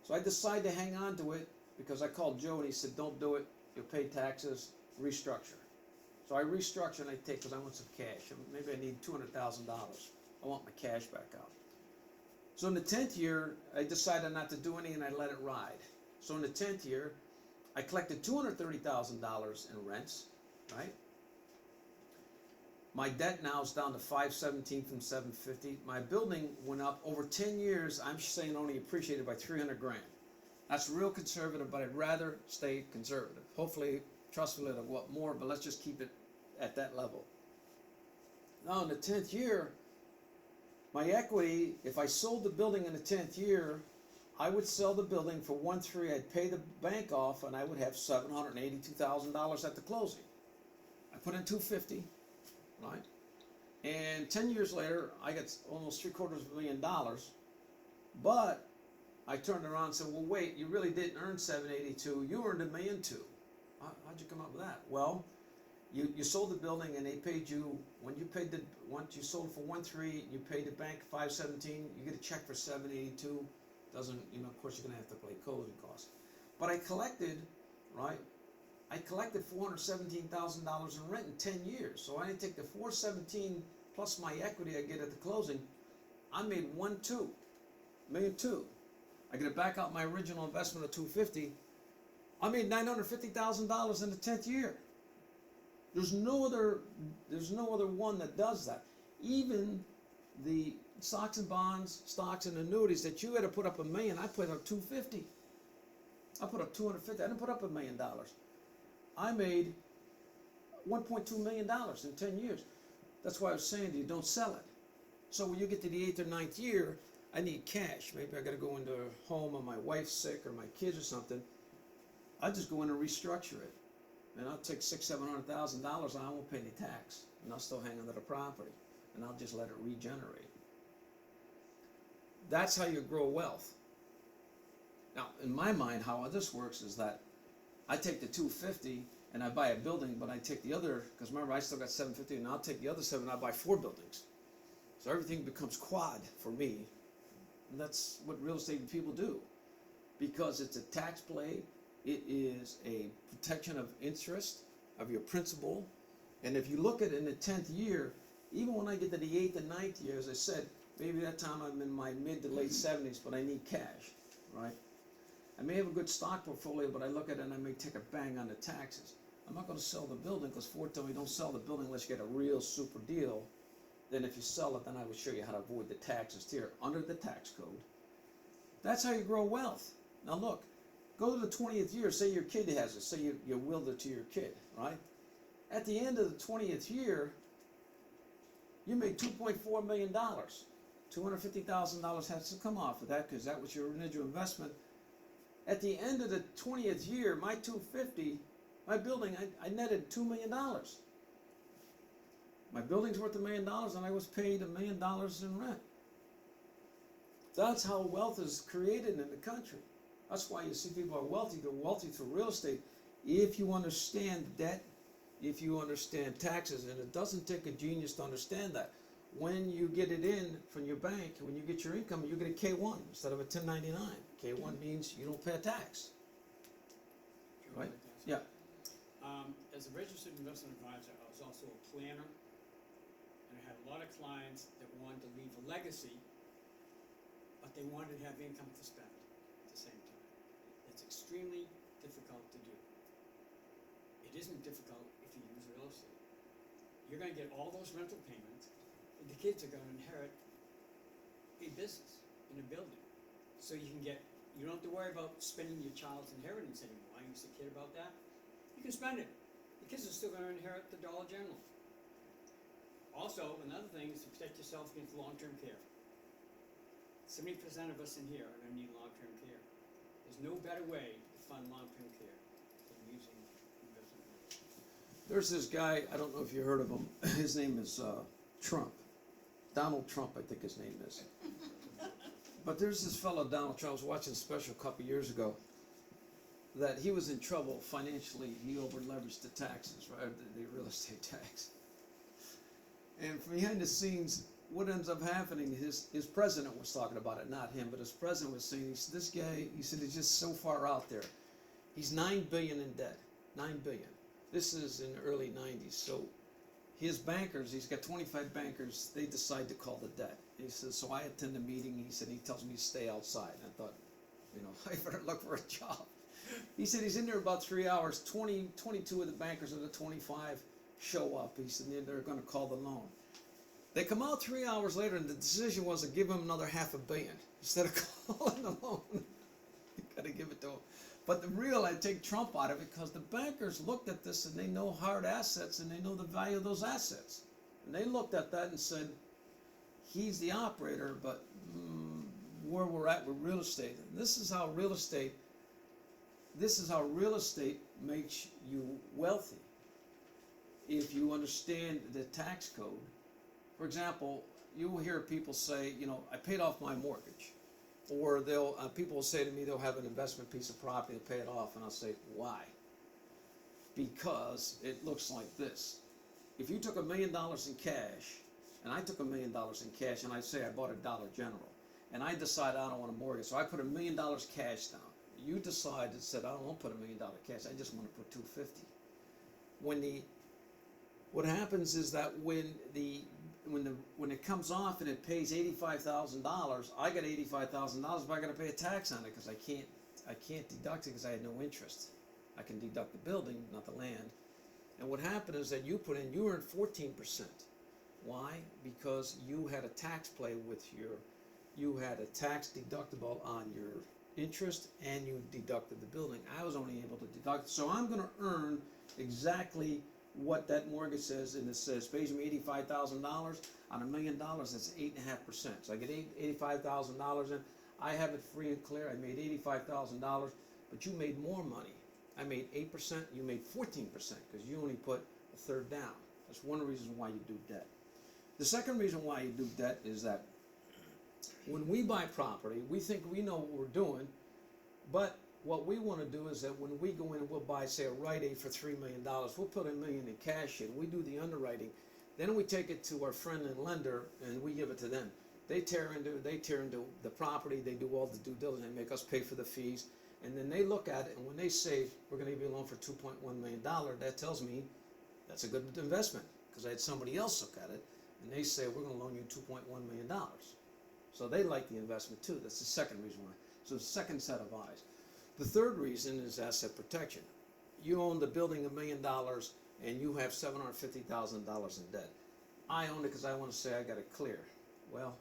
So I decided to hang on to it because I called Joe and he said, "Don't do it. You'll pay taxes. Restructure." So I restructured and I take, because I want some cash. Maybe I need $200,000. I want my cash back out. So in the 10th year, I decided not to do anything and I let it ride. So in the 10th year, I collected $230,000 in rents, right? My debt now is down to $517 from $750. My building went up over 10 years. I'm saying only appreciated by $300,000. That's real conservative, but I'd rather stay conservative. Hopefully, trustfully, it'll go up more, but let's just keep it at that level. Now in the 10th year, my equity, if I sold the building in the 10th year, I would sell the building for $1.3. I'd pay the bank off, and I would have $782,000 at the closing. I put in $250, right? And 10 years later, I got almost $750,000. But I turned around and said, "Well, wait, you really didn't earn $782. You earned $1.2 million. How'd you come up with that?" Well, you sold the building and they paid you, once you sold for $1.3, you paid the bank $517, you get a check for $782. Doesn't, of course you're gonna have to pay closing costs. But I collected, right? I collected $417,000 in rent in 10 years. So I didn't take the $417 plus my equity I get at the closing. I made $1.2 million. I gotta back out my original investment of $250. I made $950,000 in the 10th year. There's no other one that does that. Even the stocks and bonds, stocks and annuities that you had to put up $1 million, I put up $250. I put up $250. I didn't put up $1 million. I made $1.2 million in 10 years. That's why I was saying to you, don't sell it. So when you get to the 8th or 9th year, I need cash. Maybe I got to go into a home or my wife's sick or my kids or something. I just go in and restructure it. And I'll take $600,000-$700,000 and I won't pay any tax. And I'll still hang on to the property. And I'll just let it regenerate. That's how you grow wealth. Now, in my mind, how this works is that I take the $250 and I buy a building, but I take the other, because remember I still got $750, and I'll take the other $7 and I buy 4 buildings. So everything becomes quad for me. And that's what real estate people do. Because it's a tax play. It is a protection of interest, of your principal. And if you look at it in the 10th year, even when I get to the 8th and 9th year, as I said, maybe that time I'm in my mid to late 70s, but I need cash, right? I may have a good stock portfolio, but I look at it and I may take a bang on the taxes. I'm not going to sell the building because Ford told me don't sell the building unless you get a real super deal. Then if you sell it, then I will show you how to avoid the taxes here under the tax code. That's how you grow wealth. Now look. Go to the 20th year, say your kid has it, say you willed it to your kid, right? At the end of the 20th year, you made $2.4 million. $250,000 has to come off of that because that was your initial investment. At the end of the 20th year, my $250, my building, I netted $2 million. My building's worth $1 million and I was paid $1 million in rent. That's how wealth is created in the country. That's why you see people are wealthy. They're wealthy through real estate. If you understand debt, if you understand taxes, and it doesn't take a genius to understand that. When you get it in from your bank, when you get your income, you get a K-1 instead of a 1099. K-1 means you don't pay a tax. Right? Yeah. As a registered investment advisor, I was also a planner, and I had a lot of clients that wanted to leave a legacy, but they wanted to have income to spend at the same time. It's extremely difficult to do. It isn't difficult if you use real estate. You're going to get all those rental payments, and the kids are going to inherit a business in a building. So you can get you don't have to worry about spending your child's inheritance anymore. I used to kid about that. You can spend it. The kids are still gonna inherit the Dollar General. Also, another thing is to protect yourself against long-term care. 70% of us in here are gonna need long-term care. There's no better way to fund long-term care than using investment money. There's this guy, I don't know if you heard of him, his name is Trump. Donald Trump, I think his name is. But there's this fellow, Donald Trump, I was watching a special a couple years ago, that he was in trouble financially. He over-leveraged the taxes, right, the real estate tax. And from behind the scenes, what ends up happening, his president was talking about it, not him, but his president was saying, he said, this guy, he said, he's just so far out there. He's $9 billion in debt, $9 billion. This is in the early 90s. So his bankers, he's got 25 bankers, they decide to call the debt. He says, so I attend a meeting, he said, he tells me to stay outside. I thought, you know, I better look for a job. He said he's in there about 3 hours, 22 of the bankers of the 25 show up. He said they're going to call the loan. They come out 3 hours later, and the decision was to give him another $500 million instead of calling the loan. You got to give it to him. But the real, I take Trump out of it because the bankers looked at this and they know hard assets and they know the value of those assets. And they looked at that and said, he's the operator, but where we're at with real estate. And this is how real estate makes you wealthy. If you understand the tax code. For example, you will hear people say, you know, I paid off my mortgage. Or people will say to me, they'll have an investment piece of property, they'll pay it off, and I'll say, why? Because it looks like this. If you took $1 million in cash, and I took $1 million in cash, and I say I bought a Dollar General, and I decide I don't want a mortgage, so I put $1 million cash down. You decided and said, I don't want to put $1 million cash, I just want to put $250. What happens is that when it comes off and it pays $85,000, I got $85,000, but I got to pay a tax on it because I can't deduct it because I had no interest. I can deduct the building, not the land. And what happened is that you earned 14%. Why? Because you had a tax play with you had a tax deductible on your interest and you deducted the building. I was only able to deduct, so I'm going to earn exactly what that mortgage says, and it says pays me $85,000 on $1 million. That's 8.5%. So I get $85,000 in. I have it free and clear. I made $85,000, but you made more money. I made 8%. You made 14% because you only put a third down. That's one reason why you do debt. The second reason why you do debt is that when we buy property, we think we know what we're doing, but what we want to do is that when we go in and we'll buy, say, a Rite Aid for $3 million, we'll put $1 million in cash in, we do the underwriting, then we take it to our friend and lender and we give it to them. They tear into the property, they do all the due diligence, they make us pay for the fees, and then they look at it, and when they say, we're going to give you a loan for $2.1 million, that tells me that's a good investment, because I had somebody else look at it, and they say, we're going to loan you $2.1 million. So they like the investment too. That's the second reason why. So the second set of eyes. The third reason is asset protection. You own the building $1 million and you have $750,000 in debt. I own it because I want to say I got it clear. Well,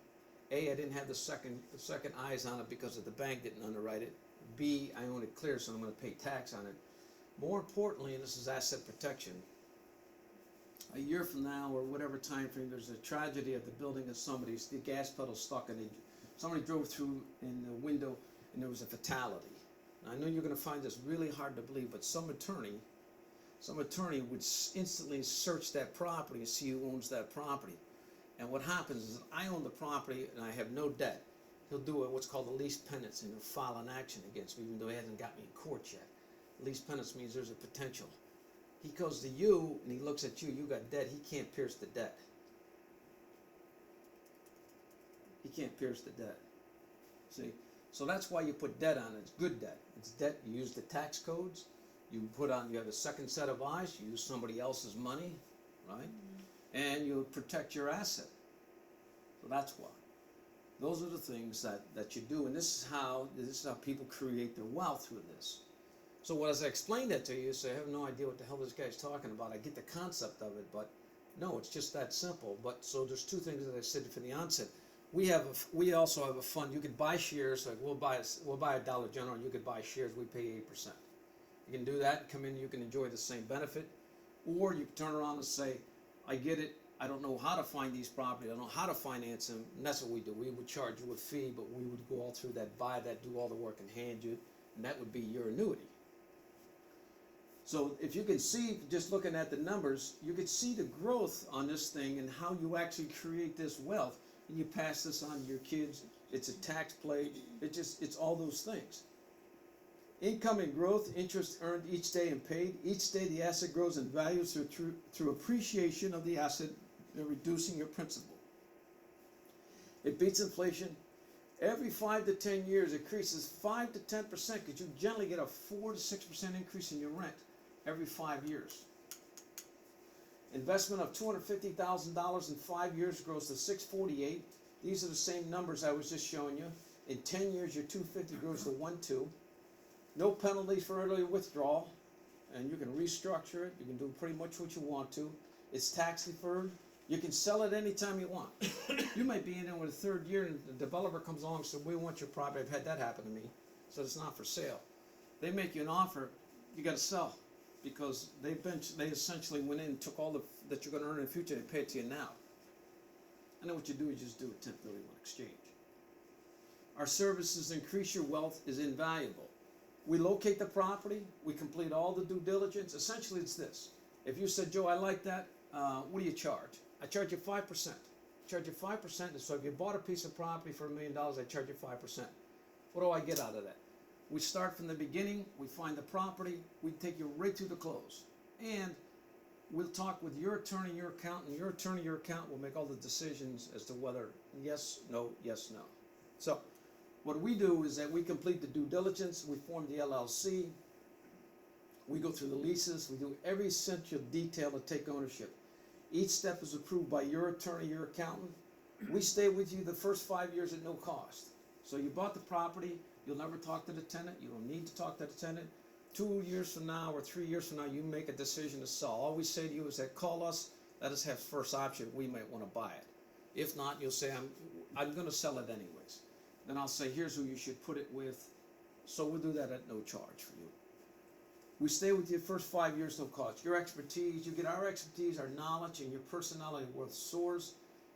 A, I didn't have the second eyes on it because the bank didn't underwrite it. B, I own it clear, so I'm going to pay tax on it. More importantly, and this is asset protection, a year from now or whatever time frame, there's a tragedy at the building of somebody's, the gas pedal stuck and somebody drove through in the window and there was a fatality. Now, I know you're going to find this really hard to believe, but some attorney would instantly search that property and see who owns that property. And what happens is I own the property and I have no debt. He'll do what's called a lease penance and he'll file an action against me even though he hasn't got me in court yet. Lease penance means there's a potential. He goes to you and he looks at you, you got debt, he can't pierce the debt. He can't pierce the debt. See? So that's why you put debt on it. It's good debt. It's debt. You use the tax codes. You have a second set of eyes. You use somebody else's money, right? And you protect your asset. So that's why. Those are the things that you do. And this is how people create their wealth through this. So as I explained that to you, say, I have no idea what the hell this guy's talking about. I get the concept of it, but no, it's just that simple. But so there's two things that I said from the onset. we also have a fund. You could buy shares. Like we'll buy a Dollar General. You could buy shares. We pay 8%. You can do that. Come in. You can enjoy the same benefit, or you can turn around and say, I get it. I don't know how to find these properties. I don't know how to finance them. And that's what we do. We would charge you a fee, but we would go all through that, buy that, do all the work, and hand you, and that would be your annuity. So if you can see, just looking at the numbers, you could see the growth on this thing and how you actually create this wealth, and you pass this on to your kids. It's a tax play. It's all those things. Income and growth, interest earned each day and paid. Each day the asset grows in value through appreciation of the asset and reducing your principal. It beats inflation. Every 5 to 10 years it increases 5 to 10% because you generally get a 4 to 6% increase in your rent every 5 years. Investment of $250,000 in 5 years grows to $648. These are the same numbers I was just showing you. In 10 years, your $250 grows to $1.2. No penalties for early withdrawal, and you can restructure it. You can do pretty much what you want to. It's tax deferred. You can sell it anytime you want. You might be in there with a third year, and the developer comes along and says, "We want your property." I've had that happen to me. So it's not for sale. They make you an offer. You got to sell because they essentially went in and took all that you're going to earn in the future. They pay it to you now. And then what you do is just do a 1031 exchange. Our services increase your wealth is invaluable. We locate the property. We complete all the due diligence. Essentially, it's this. If you said, "Joe, I like that. What do you charge?" I charge you 5%. I charge you 5%. So if you bought a piece of property for $1 million, I charge you 5%. What do I get out of that? We start from the beginning. We find the property. We take you right through the close. And we'll talk with your attorney, your accountant. Your attorney, your accountant will make all the decisions as to whether yes, no, yes, no. So what we do is that we complete the due diligence. We form the LLC. We go through the leases. We do every essential detail to take ownership. Each step is approved by your attorney, your accountant. We stay with you the first 5 years at no cost. So you bought the property. You'll never talk to the tenant. You don't need to talk to the tenant. 2 years from now or 3 years from now, you make a decision to sell. All we say to you is that call us. Let us have first option. We might want to buy it. If not, you'll say, I'm going to sell it anyways. Then I'll say, here's who you should put it with. So we'll do that at no charge for you. We stay with you the first 5 years, no cost. Your expertise, you get our expertise, our knowledge, and your personality worth soars.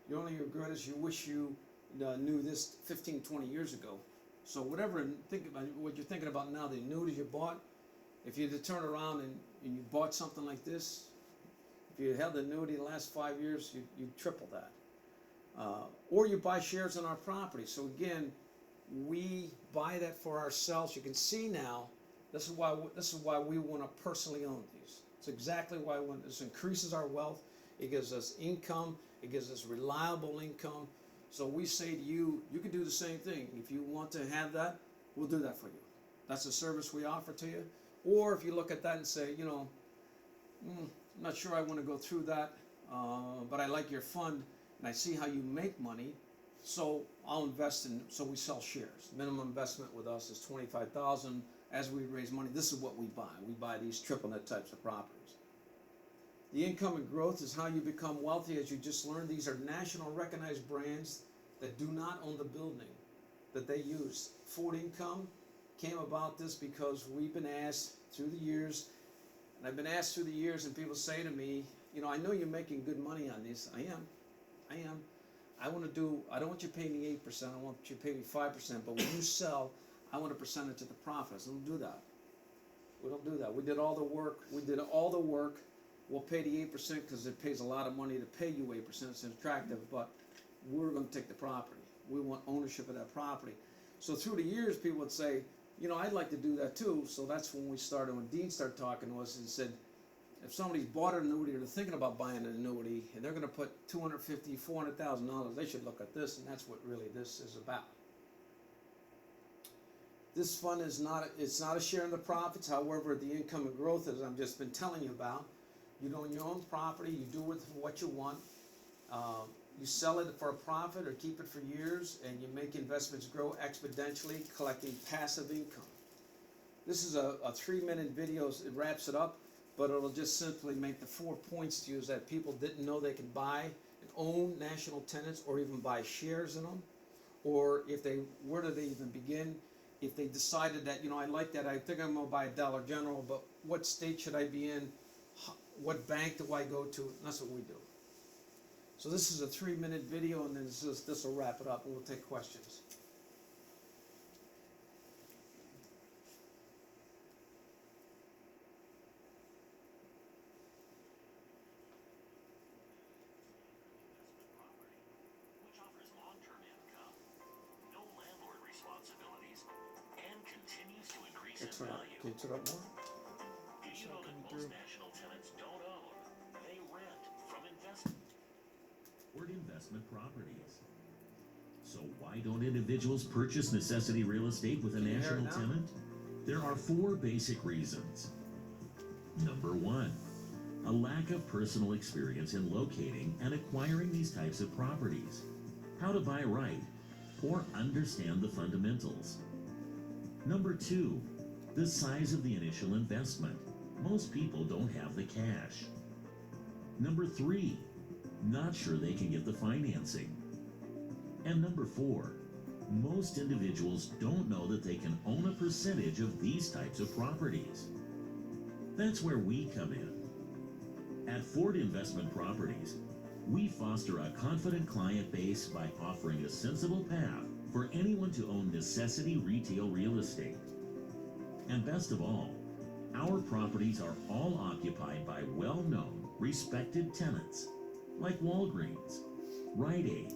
Your only regret is you wish you knew this 15, 20 years ago. So whatever, think about what you're thinking about now, the annuities you bought. If you had to turn around and you bought something like this, if you held the annuity the last 5 years, you'd triple that. Or you buy shares in our property. So again, we buy that for ourselves. You can see now, this is why we want to personally own these. It's exactly why this increases our wealth. It gives us income. It gives us reliable income. So we say to you, you can do the same thing. If you want to have that, we'll do that for you. That's a service we offer to you. Or if you look at that and say, I'm not sure I want to go through that, but I like your fund and I see how you make money, so I'll invest in. So we sell shares. Minimum investment with us is $25,000. As we raise money, this is what we buy. We buy these triple net types of properties. The income and growth is how you become wealthy, as you just learned. These are national recognized brands that do not own the building that they use. Ford Income came about this because we've been asked through the years, and I've been asked through the years, and people say to me, I know you're making good money on this. I am. I don't want you to pay me 8%, I want you to pay me 5%, but when you sell, I want a percentage of the profits. We don't do that. We don't do that. We did all the work. We'll pay the 8% because it pays a lot of money to pay you 8%. It's attractive, but we're going to take the property. We want ownership of that property. So through the years, people would say, I'd like to do that too. So that's when we started. When Dean started talking to us and said, if somebody's bought an annuity or they're thinking about buying an annuity and they're going to put $250,000, $400,000, they should look at this, and that's what really this is about. This fund it's not a share in the profits. However, the income and growth, as I've just been telling you about, you own your own property, you do with what you want. You sell it for a profit or keep it for years, and you make investments grow exponentially, collecting passive income. This is a 3-minute video. It wraps it up, but it'll just simply make the 4 points to you is that people didn't know they could buy and own national tenants or even buy shares in them, or if they, where do they even begin? If they decided that, you know, I like that, I think I'm gonna buy a Dollar General, but what state should I be in? What bank do I go to? And that's what we do. So this is a 3-minute video, and then this will wrap it up, and we'll take questions. Which offers long-term income, no landlord responsibilities, and continues to increase in value. Can you turn up more? Do you know that most national tenants don't own? They rent from investment. Investment properties. So why don't individuals purchase necessity real estate with a Can you hear it national now? tenant? There are 4 basic reasons. Number 1, a lack of personal experience in locating and acquiring these types of properties, how to buy right, or understand the fundamentals. Number 2, the size of the initial investment. Most people don't have the cash. Number 3, not sure they can get the financing. And number 4, most individuals don't know that they can own a percentage of these types of properties. That's where we come in. At Ford Investment Properties, we foster a confident client base by offering a sensible path for anyone to own necessity retail real estate. And best of all, our properties are all occupied by well-known, respected tenants like Walgreens, Rite Aid,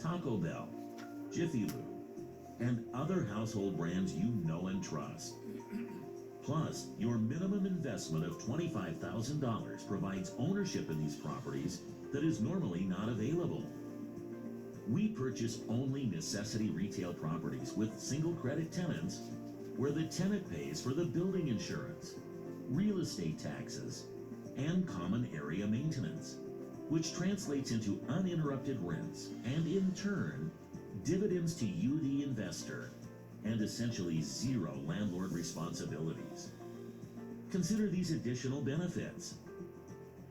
Taco Bell, Jiffy Lube, and other household brands you know and trust. Plus, your minimum investment of $25,000 provides ownership in these properties that is normally not available. We purchase only necessity retail properties with single credit tenants where the tenant pays for the building insurance, real estate taxes, and common area maintenance, which translates into uninterrupted rents and in turn dividends to you, the investor, and essentially 0 landlord responsibilities. Consider these additional benefits.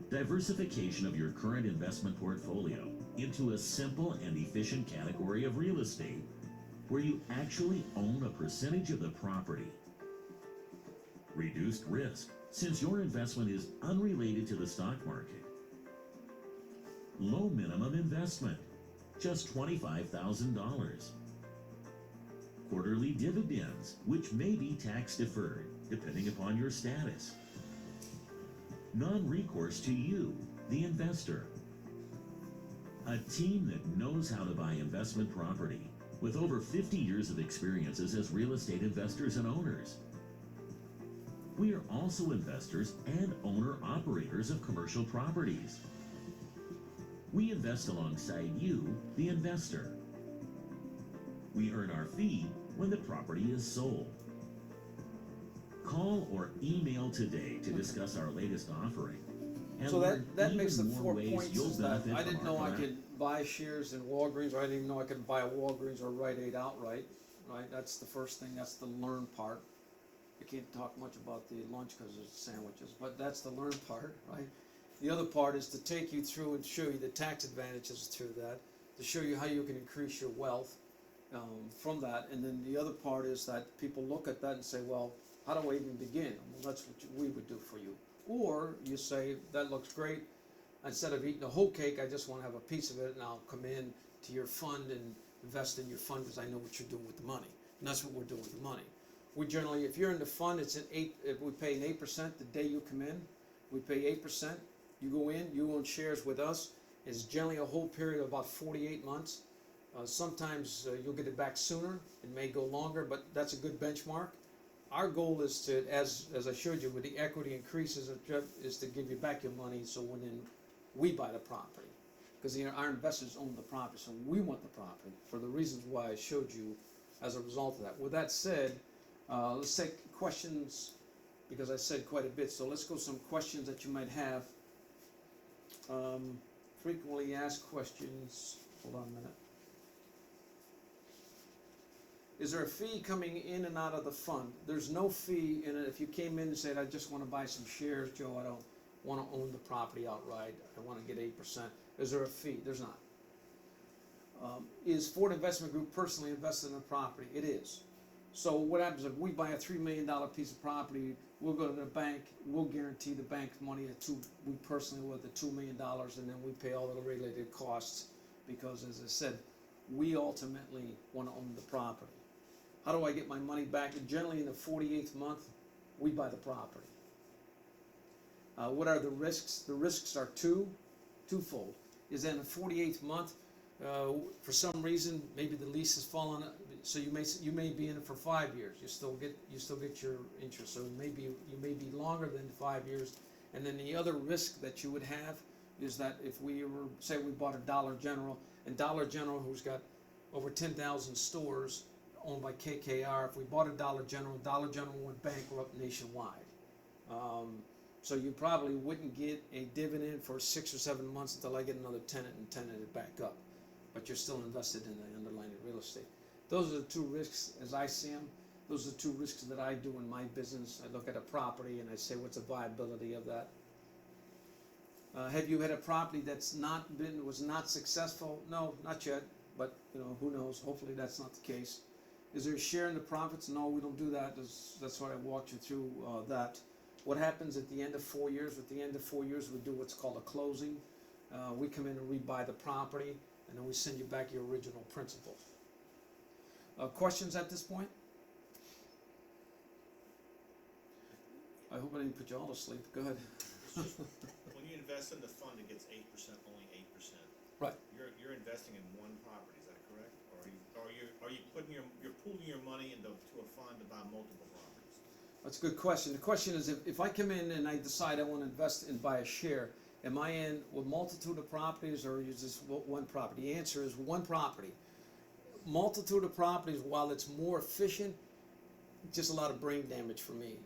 Diversification of your current investment portfolio into a simple and efficient category of real estate where you actually own a percentage of the property. Reduced risk, since your investment is unrelated to the stock market. Low minimum investment, just $25,000. Quarterly dividends, which may be tax deferred, depending upon your status. Non-recourse to you, the investor. A team that knows how to buy investment property with over 50 years of experiences as real estate investors and owners. We are also investors and owner-operators of commercial properties. We invest alongside you, the investor. We earn our fee when the property is sold. Call or email today to discuss our latest offering. And So learn that makes the even more 4 ways points you'll is that benefit I from didn't our know I collaboration. could buy shares in Walgreens, or I didn't even know I could buy a Walgreens or Rite Aid outright, right? That's the first thing, that's the learn part. I can't talk much about the lunch because it's sandwiches, but that's the learn part, right? The other part is to take you through and show you the tax advantages through that, to show you how you can increase your wealth from that. And then the other part is that people look at that and say, well, how do I even begin? Well, that's what we would do for you. Or you say, that looks great. Instead of eating the whole cake, I just want to have a piece of it, and I'll come in to your fund and invest in your fund because I know what you're doing with the money. And that's what we're doing with the money. We generally, if you're in the fund, it's we pay an 8% the day you come in. We pay 8%. You go in, you own shares with us. It's generally a whole period of about 48 months. Sometimes you'll get it back sooner. It may go longer, but that's a good benchmark. Our goal is to, as I showed you, with the equity increases, is to give you back your money so when we buy the property. Because our investors own the property, so we want the property for the reasons why I showed you as a result of that. With that said, let's take questions, because I said quite a bit, so let's go some questions that you might have. Frequently asked questions, hold on a minute. Is there a fee coming in and out of the fund? There's no fee in it. If you came in and said, I just want to buy some shares, Joe, I don't want to own the property outright, I want to get 8%. Is there a fee? There's not. Is Ford Investment Group personally invested in a property? It is. So what happens if we buy a $3 million piece of property, we'll go to the bank, we'll guarantee the bank money we personally with the $2 million, and then we pay all the related costs, because as I said, we ultimately want to own the property. How do I get my money back? Generally in the 48th month, we buy the property. What are the risks? The risks are twofold. Is that in the 48th month, for some reason, maybe the lease has fallen, so you may be in it for 5 years. You still get your interest. So you may be longer than 5 years. And then the other risk that you would have is that if we bought a Dollar General, and Dollar General, who's got over 10,000 stores owned by KKR, if we bought a Dollar General went bankrupt nationwide. So you probably wouldn't get a dividend for 6 or 7 months until I get another tenant and tenant it back up. But you're still invested in the underlying real estate. Those are the two risks as I see them. Those are the two risks that I do in my business. I look at a property and I say, what's the viability of that? Have you had a property was not successful? No, not yet. But who knows? Hopefully that's not the case. Is there a share in the profits? No, we don't do that. That's why I walked you through that. What happens at the end of 4 years? At the end of 4 years, we do what's called a closing. We come in and rebuy the property, and then we send you back your original principal. Questions at this point? I hope I didn't put you all to sleep. Go ahead. When you invest in the fund, it gets 8%, only 8%. Right. You're investing in one property, is that correct? Or are you putting you're pooling your money to a fund to buy multiple properties? That's a good question. The question is, if I come in and I decide I want to invest and buy a share, am I in a multitude of properties, or is this one property? The answer is one property. Multitude of properties, while it's more efficient, just a lot of brain damage for me.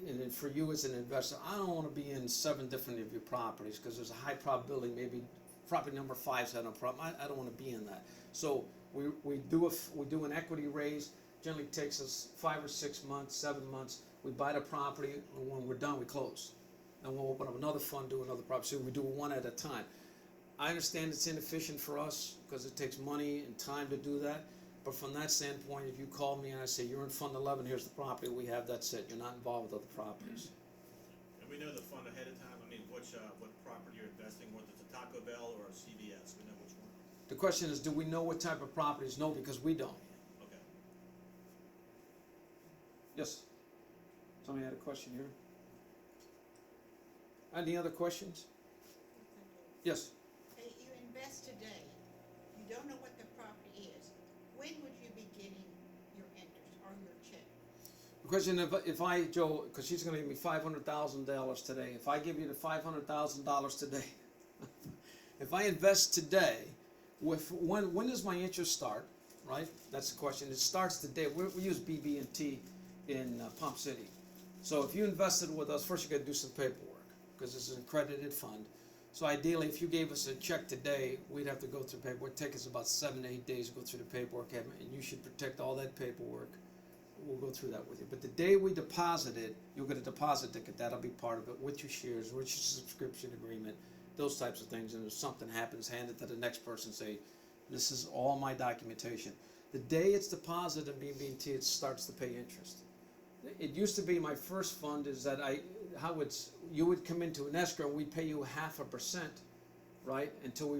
And then for you as an investor, I don't want to be in 7 different of your properties, because there's a high probability maybe property number 5's had no problem. I don't want to be in that. So we do an equity raise. Generally takes us 5 or 6 months, 7 months. We buy the property, and when we're done, we close. And we'll open up another fund, do another property. So we do one at a time. I understand it's inefficient for us because it takes money and time to do that. But from that standpoint, if you call me and I say, you're in Fund 11, here's the property we have, that's it. You're not involved with other properties. And we know the fund ahead of time. I mean, what property you're investing, whether it's a Taco Bell or a CVS. We know which one. The question is, do we know what type of properties? No, because we don't. Okay. Yes? Somebody had a question here? Any other questions? Yes? Hey, you invest today, you don't know what the property is. When would you be getting your interest or your check? The question, if I, Joe, because she's going to give me $500,000 today, if I give you the $500,000 today, if I invest today, when does my interest start, right? That's the question. It starts today. We use BB&T in Palm City. So if you invested with us, first you got to do some paperwork, because it's an accredited fund. So ideally, if you gave us a check today, we'd have to go through paperwork. It'd take us about 7 to 8 days to go through the paperwork, and you should protect all that paperwork. We'll go through that with you. But the day we deposit it, you'll get a deposit ticket. That'll be part of it, with your shares, with your subscription agreement, those types of things. And if something happens, hand it to the next person, say, this is all my documentation. The day it's deposited in BB&T, it starts to pay interest. It used to be my first fund is that you would come into an escrow, we'd pay you 0.5%, right, until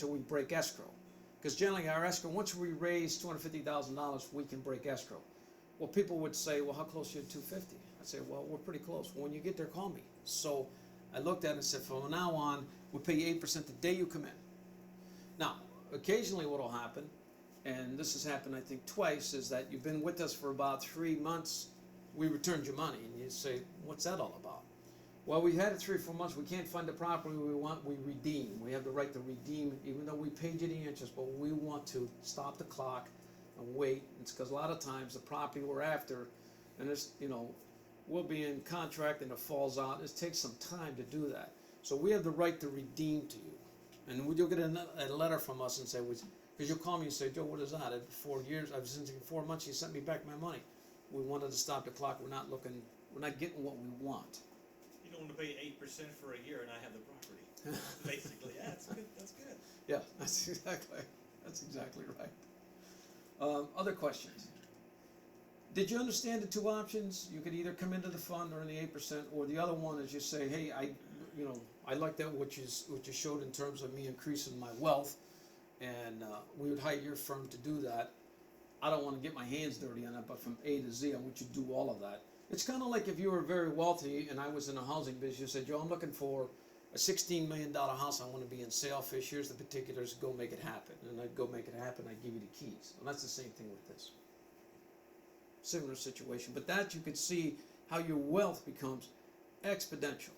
we break escrow. Because generally our escrow, once we raise $250,000, we can break escrow. Well, people would say, well, how close are you to 250? I'd say, well, we're pretty close. Well, when you get there, call me. So I looked at it and said, from now on, we'll pay you 8% the day you come in. Now, occasionally what will happen, and this has happened I think twice, is that you've been with us for about 3 months, we returned your money, and you say, what's that all about? Well, we had it 3 or 4 months, we can't find the property we want, we redeem. We have the right to redeem, even though we paid you the interest, but we want to stop the clock and wait. It's because a lot of times the property we're after, and it's, we'll be in contract and it falls out. It takes some time to do that. So we have the right to redeem to you. And you'll get a letter from us and say, because you'll call me and say, Joe, what is that? After 4 years, I've been in 4 months, you sent me back my money. We wanted to stop the clock. We're not getting what we want. You don't want to pay 8% for a year and I have the property. Basically, yeah, that's good, that's good. Yeah, that's exactly right. Other questions? Did you understand the two options? You could either come into the fund or in the 8%, or the other one is just say, hey, I like that what you showed in terms of me increasing my wealth, and we would hire your firm to do that. I don't want to get my hands dirty on it, but from A to Z, I want you to do all of that. It's kind of like if you were very wealthy and I was in the housing business, you said, Joe, I'm looking for a $16 million house. I want to be in Sailfish. Here's the particulars. Go make it happen. And I'd go make it happen. I'd give you the keys. And that's the same thing with this. Similar situation. But that you could see how your wealth becomes exponential.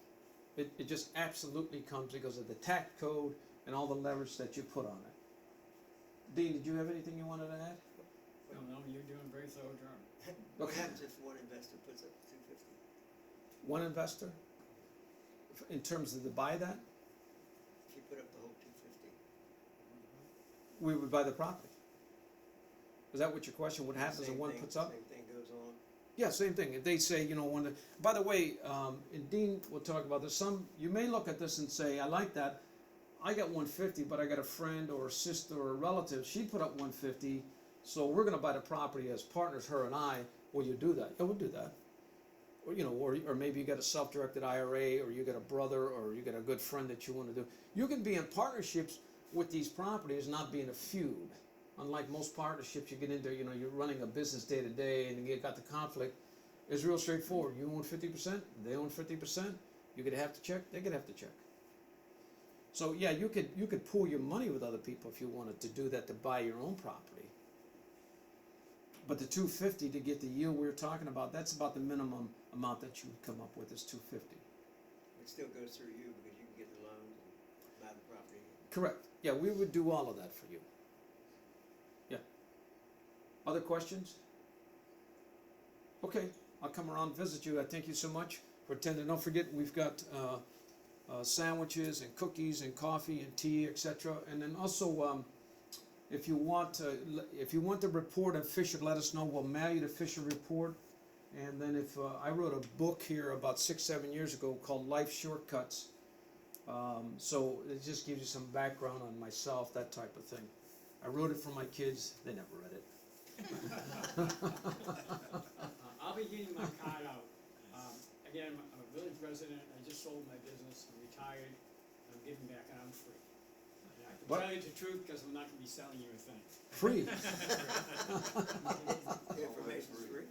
It just absolutely comes because of the tax code and all the leverage that you put on it. Dean, did you have anything you wanted to add? No, you're doing a very thorough job. What Okay. happens if one investor puts up 250? One investor? In terms of to buy that, If you put up the whole 250, we would buy the property. Is that what your question? What happens if same one thing- puts up? Same thing goes on. Yeah, same thing. If they say, by the way, and Dean will talk about this, you may look at this and say, I like that. I got 150, but I got a friend or a sister or a relative, she put up 150, so we're gonna buy the property as partners, her and I. Will you do that? Yeah, we'll do that. Or, or maybe you got a self-directed IRA, or you got a brother, or you got a good friend that you wanna do. You can be in partnerships with these properties, not be in a feud. Unlike most partnerships you get into, you're running a business day to day and you got the conflict. It's real straightforward. You own 50%, they own 50%, you're gonna have to check, they're gonna have to check. So yeah, you could pool your money with other people if you wanted to do that to buy your own property. But the 250 to get the yield we were talking about, that's about the minimum amount that you would come up with is 250. It still goes through you because you can get the loans and buy the property. Correct. Yeah, we would do all of that for you. Yeah. Other questions? Okay, I'll come around and visit you. I thank you so much for attending. Don't forget, we've got sandwiches and cookies and coffee and tea, etc. And then also, if you want the report of Fisher, let us know. We'll mail you the Fisher report. And then if I wrote a book here about 6-7 years ago called Life Shortcuts. So it just gives you some background on myself, that type of thing. I wrote it for my kids. They never read it. I'll be getting my card out. Again, I'm a village resident, I just sold my business, I'm retired, I'm giving back, and I'm free. And I can What? tell you the truth, because I'm not gonna be selling you a thing. Free. The information's free.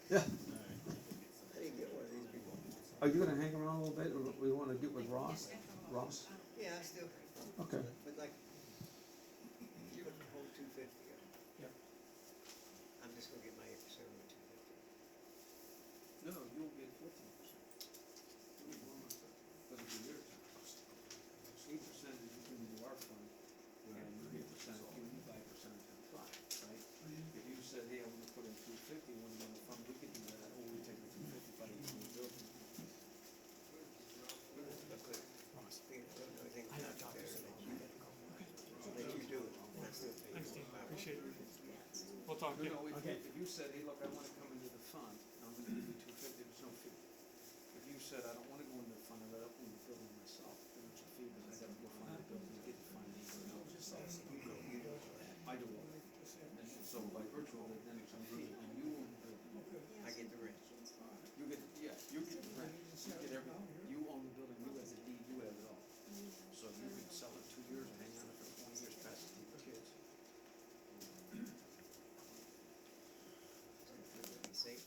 Yeah. I didn't get one of these people. Are you gonna hang around a little bit, or we want to get with Ross? Ross? Yeah, I still, Okay. but like, you put the whole 250 up. Yep. I'm just gonna get my 8% of the 250. No, you'll get 14%. You'll get 1%. But it'll be yours. 8% is you put into our fund, and 3% you buy a percentage of the fund, right? If you said, hey, I want to put in 250, when you go in the fund, we could do that, or we take the 250 by the building. I don't talk to Let you do it, and I still pay you. Thanks, Dean. Appreciate it. We'll talk to you. If you said, hey, look, I want to come into the fund, I'm going to give you 250, there's no fee. If you said, I don't want to go into the fund, I let up in the building myself, then it's a fee, because I got to go find the building, get to find the. I do all that. And so by virtue of it, then